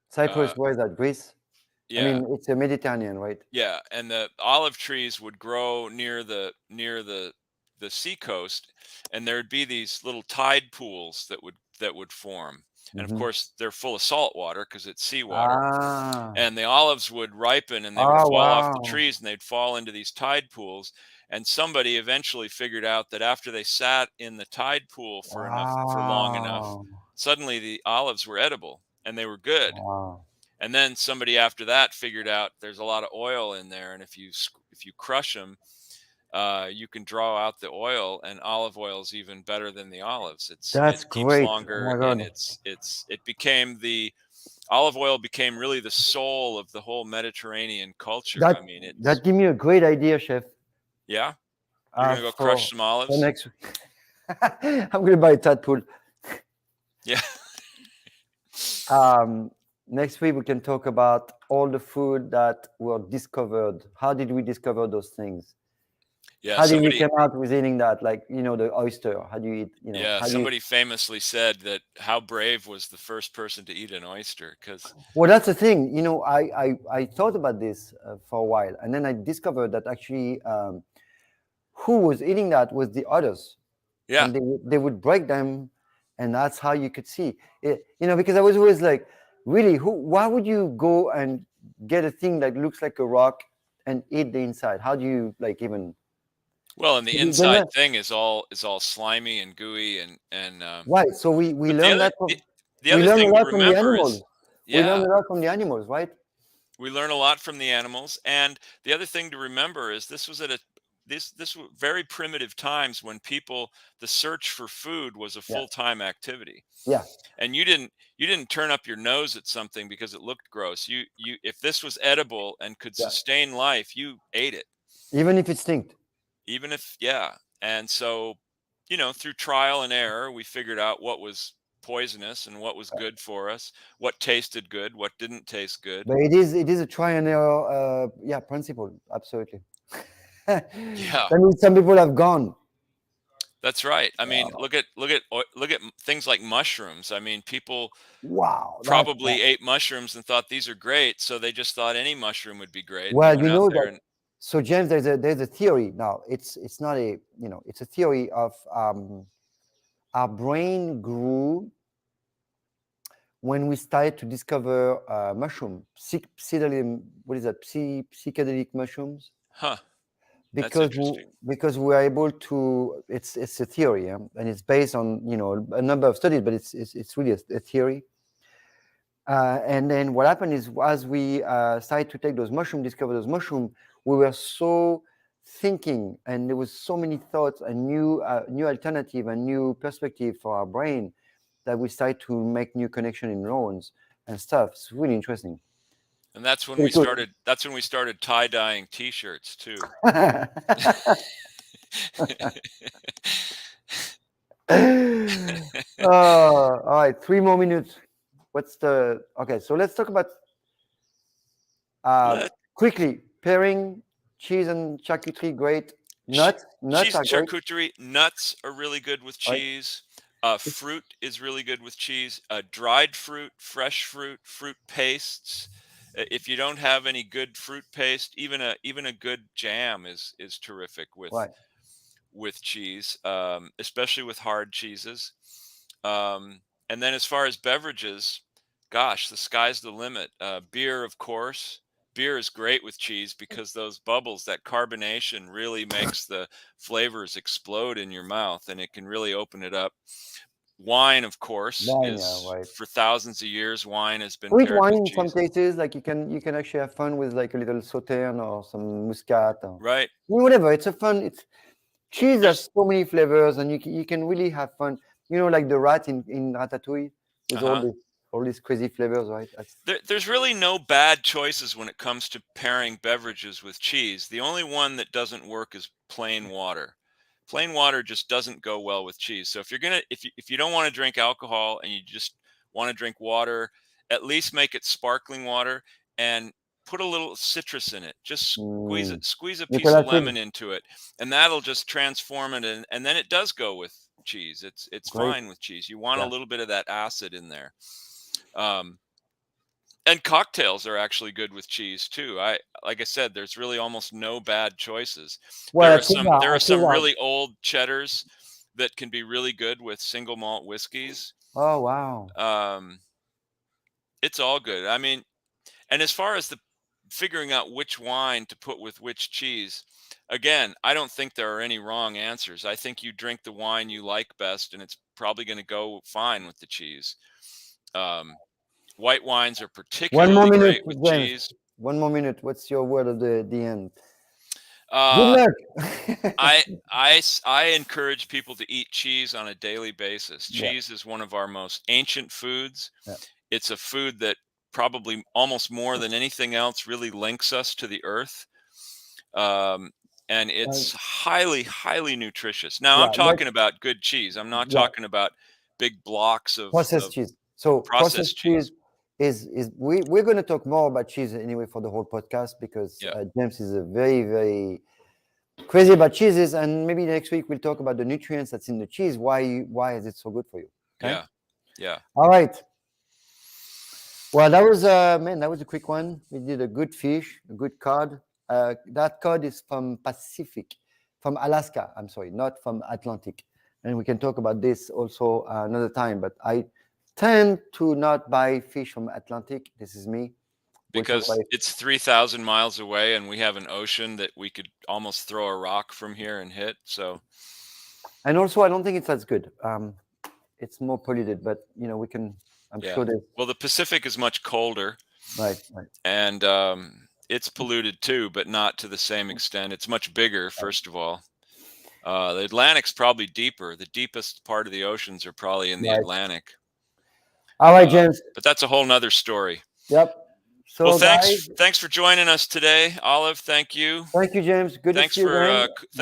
Speaker 2: uh,
Speaker 1: Cyprus, where is that? Greece? I
Speaker 2: yeah,
Speaker 1: mean, it's a Mediterranean, right?
Speaker 2: yeah, and the olive trees would grow near the seacoast, and there'd be these little tide pools that would form, and of
Speaker 1: Hmm.
Speaker 2: course they're full of salt water because it's seawater,
Speaker 1: Ah,
Speaker 2: and the olives would ripen and they would
Speaker 1: oh
Speaker 2: fall off the
Speaker 1: wow,
Speaker 2: trees and they'd fall into these tide pools. And somebody eventually figured out that after they sat in the tide pool for long enough,
Speaker 1: wow,
Speaker 2: suddenly the olives were edible and they were good.
Speaker 1: wow.
Speaker 2: And then somebody after that figured out there's a lot of oil in there, and if you crush them, you can draw out the oil, and olive oil is even better than the olives. It
Speaker 1: That's
Speaker 2: keeps
Speaker 1: great. Oh
Speaker 2: longer,
Speaker 1: my
Speaker 2: and
Speaker 1: God.
Speaker 2: it became the olive oil became really the soul of the whole Mediterranean culture. I
Speaker 1: That
Speaker 2: mean, it's
Speaker 1: that give me a great idea, chef.
Speaker 2: yeah. You're gonna go
Speaker 1: For
Speaker 2: crush some olives.
Speaker 1: next week. I'm gonna buy a tadpole.
Speaker 2: Yeah,
Speaker 1: Um, Next week we can talk about all the food that were discovered. How did we discover those things?
Speaker 2: yeah.
Speaker 1: How did we come out with eating that? Like, the oyster. How do you eat? How do you?
Speaker 2: Somebody famously said that how brave was the first person to eat an oyster, because
Speaker 1: Well, that's the thing. I thought about this for a while, and then I discovered that actually, who was eating that was the others.
Speaker 2: Yeah.
Speaker 1: and they would break them, and that's how you could see it. Because I was always like, really, why would you go and get a thing that looks like a rock and eat the inside? How do you like even?
Speaker 2: Well, and the
Speaker 1: They
Speaker 2: inside
Speaker 1: learn,
Speaker 2: thing is all slimy and gooey and
Speaker 1: right. So we
Speaker 2: but the
Speaker 1: learn
Speaker 2: other
Speaker 1: that from
Speaker 2: the, the
Speaker 1: we
Speaker 2: other
Speaker 1: learn a
Speaker 2: thing to
Speaker 1: lot from the
Speaker 2: remember
Speaker 1: animals.
Speaker 2: is
Speaker 1: We learn
Speaker 2: yeah,
Speaker 1: a lot from the animals, right?
Speaker 2: we learn a lot from the animals, and the other thing to remember is this was at a this were very primitive times when people the search for food was a
Speaker 1: Yeah,
Speaker 2: full-time activity.
Speaker 1: yeah,
Speaker 2: And you didn't turn up your nose at something because it looked gross. You if this was edible and could
Speaker 1: yeah.
Speaker 2: sustain life, you ate it.
Speaker 1: Even if it's stinkt.
Speaker 2: Even if yeah. And so, through trial and error, we figured out what was poisonous and what was good for us, what tasted good, what didn't taste good.
Speaker 1: But it is a try and error, yeah, principle. Absolutely. That
Speaker 2: Yeah,
Speaker 1: means some people have gone.
Speaker 2: that's right. I mean,
Speaker 1: Wow,
Speaker 2: look at things like mushrooms. I mean, people
Speaker 1: wow,
Speaker 2: probably ate mushrooms and thought these are great, so they just thought any mushroom would be great and
Speaker 1: well,
Speaker 2: went
Speaker 1: you
Speaker 2: out
Speaker 1: know
Speaker 2: there
Speaker 1: that.
Speaker 2: and
Speaker 1: So James, there's a theory now. It's not a it's a theory of our brain grew when we started to discover mushroom, psychedelic, what is that? Psychedelic mushrooms,
Speaker 2: huh, that's
Speaker 1: because
Speaker 2: interesting.
Speaker 1: we are able to. It's a theory, yeah? And it's based on a number of studies, but it's really a theory. And then what happened is, as we started to take those mushrooms, discover those mushrooms, we were so thinking, and there was so many thoughts and new alternative and new perspective for our brain, that we started to make new connection in neurons and stuff. It's really interesting.
Speaker 2: And that's when we
Speaker 1: Pretty good.
Speaker 2: started tie-dyeing t-shirts too.
Speaker 1: All right, 3 more minutes. What's the okay? So let's talk about uh,
Speaker 2: Let
Speaker 1: quickly pairing cheese and charcuterie. Great.
Speaker 2: ch-
Speaker 1: Nuts
Speaker 2: cheese
Speaker 1: are
Speaker 2: and
Speaker 1: great.
Speaker 2: charcuterie, nuts are really good with
Speaker 1: Right?
Speaker 2: cheese. Fruit is really good with cheese. Dried fruit, fresh fruit, fruit pastes. If you don't have any good fruit paste, even a good jam is terrific
Speaker 1: Right.
Speaker 2: with cheese, especially with hard cheeses. And then as far as beverages, gosh, the sky's the limit. Beer, of course. Beer is great with cheese because those bubbles, that carbonation really makes the flavors explode in your mouth and it can really open it up. Wine, of course,
Speaker 1: Wine, yeah,
Speaker 2: is
Speaker 1: right.
Speaker 2: for thousands of years, wine has been
Speaker 1: Sweet
Speaker 2: paired
Speaker 1: wine
Speaker 2: with
Speaker 1: in some
Speaker 2: cheese.
Speaker 1: cases, like you can actually have fun with like a little sauterne or some muscat or
Speaker 2: Right.
Speaker 1: whatever. It's a fun. It's cheese has
Speaker 2: There's
Speaker 1: so many flavors, and you can really have fun. Like the rat in Ratatouille with
Speaker 2: uh-huh.
Speaker 1: all these crazy flavors, right? That's
Speaker 2: There's really no bad choices when it comes to pairing beverages with cheese. The only one that doesn't work is plain water. Plain water just doesn't go well with cheese. So if you don't want to drink alcohol and you just want to drink water, at least make it sparkling water and put a little citrus in it. Just
Speaker 1: mm,
Speaker 2: squeeze a piece of
Speaker 1: Nicolas Cage.
Speaker 2: lemon into it, and that'll just transform it. And then it does go with cheese. It's
Speaker 1: Great.
Speaker 2: fine with cheese. You want a
Speaker 1: Yeah.
Speaker 2: little bit of that acid in there. Um, and cocktails are actually good with cheese too. Like I said, there's really almost no bad choices.
Speaker 1: Well,
Speaker 2: There
Speaker 1: I
Speaker 2: are
Speaker 1: think
Speaker 2: some
Speaker 1: that
Speaker 2: there
Speaker 1: I
Speaker 2: are
Speaker 1: think
Speaker 2: some
Speaker 1: that.
Speaker 2: really old cheddars that can be really good with single malt whiskeys.
Speaker 1: Oh wow.
Speaker 2: Um, it's all good. I mean, and as far as the figuring out which wine to put with which cheese, again, I don't think there are any wrong answers. I think you drink the wine you like best, and it's probably going to go fine with the cheese. Um, White wines are
Speaker 1: 1 more
Speaker 2: particularly
Speaker 1: minute,
Speaker 2: great with
Speaker 1: James.
Speaker 2: cheese.
Speaker 1: 1 more minute. What's your word of the end? Good
Speaker 2: Uh,
Speaker 1: luck.
Speaker 2: I encourage people to eat cheese on a daily basis.
Speaker 1: Yeah.
Speaker 2: Cheese is one of our most ancient foods.
Speaker 1: Yeah.
Speaker 2: It's a food that probably almost more than anything else really links us to the earth. Um, and
Speaker 1: Uh,
Speaker 2: it's highly, highly nutritious. Now, I'm
Speaker 1: yeah.
Speaker 2: talking about good cheese. I'm not
Speaker 1: Yeah.
Speaker 2: talking about big blocks
Speaker 1: Processed
Speaker 2: of
Speaker 1: cheese. So processed
Speaker 2: processed
Speaker 1: cheese
Speaker 2: cheese.
Speaker 1: is we're going to talk more about cheese anyway for the whole podcast, because
Speaker 2: Yeah,
Speaker 1: James is a very very crazy about cheeses, and maybe next week we'll talk about the nutrients that's in the cheese. Why is it so good for you? Okay.
Speaker 2: yeah, yeah.
Speaker 1: All right. Well, that was man, that was a quick one. We did a good fish, a good cod. That cod is from Pacific, from Alaska. I'm sorry, not from Atlantic. and we can talk about this also another time. But I tend to not buy fish from Atlantic. This is me.
Speaker 2: Because it's 3,000 miles away and we have an ocean that we could almost throw a rock from here and hit. So,
Speaker 1: and also I don't think it's as good. It's more polluted, but we can. I'm
Speaker 2: yeah.
Speaker 1: sure there's
Speaker 2: Well, the Pacific is much colder,
Speaker 1: right.
Speaker 2: and it's polluted too, but not to the same extent. It's much bigger, first of all. The Atlantic's probably deeper. The deepest part of the oceans are probably in the
Speaker 1: Right.
Speaker 2: Atlantic.
Speaker 1: All right, James.
Speaker 2: But that's a whole nother story.
Speaker 1: Yep. So,
Speaker 2: Well,
Speaker 1: guys,
Speaker 2: thanks for joining us today, Olive. Thank you.
Speaker 1: thank you, James. Good to
Speaker 2: Thanks
Speaker 1: see you
Speaker 2: for
Speaker 1: again.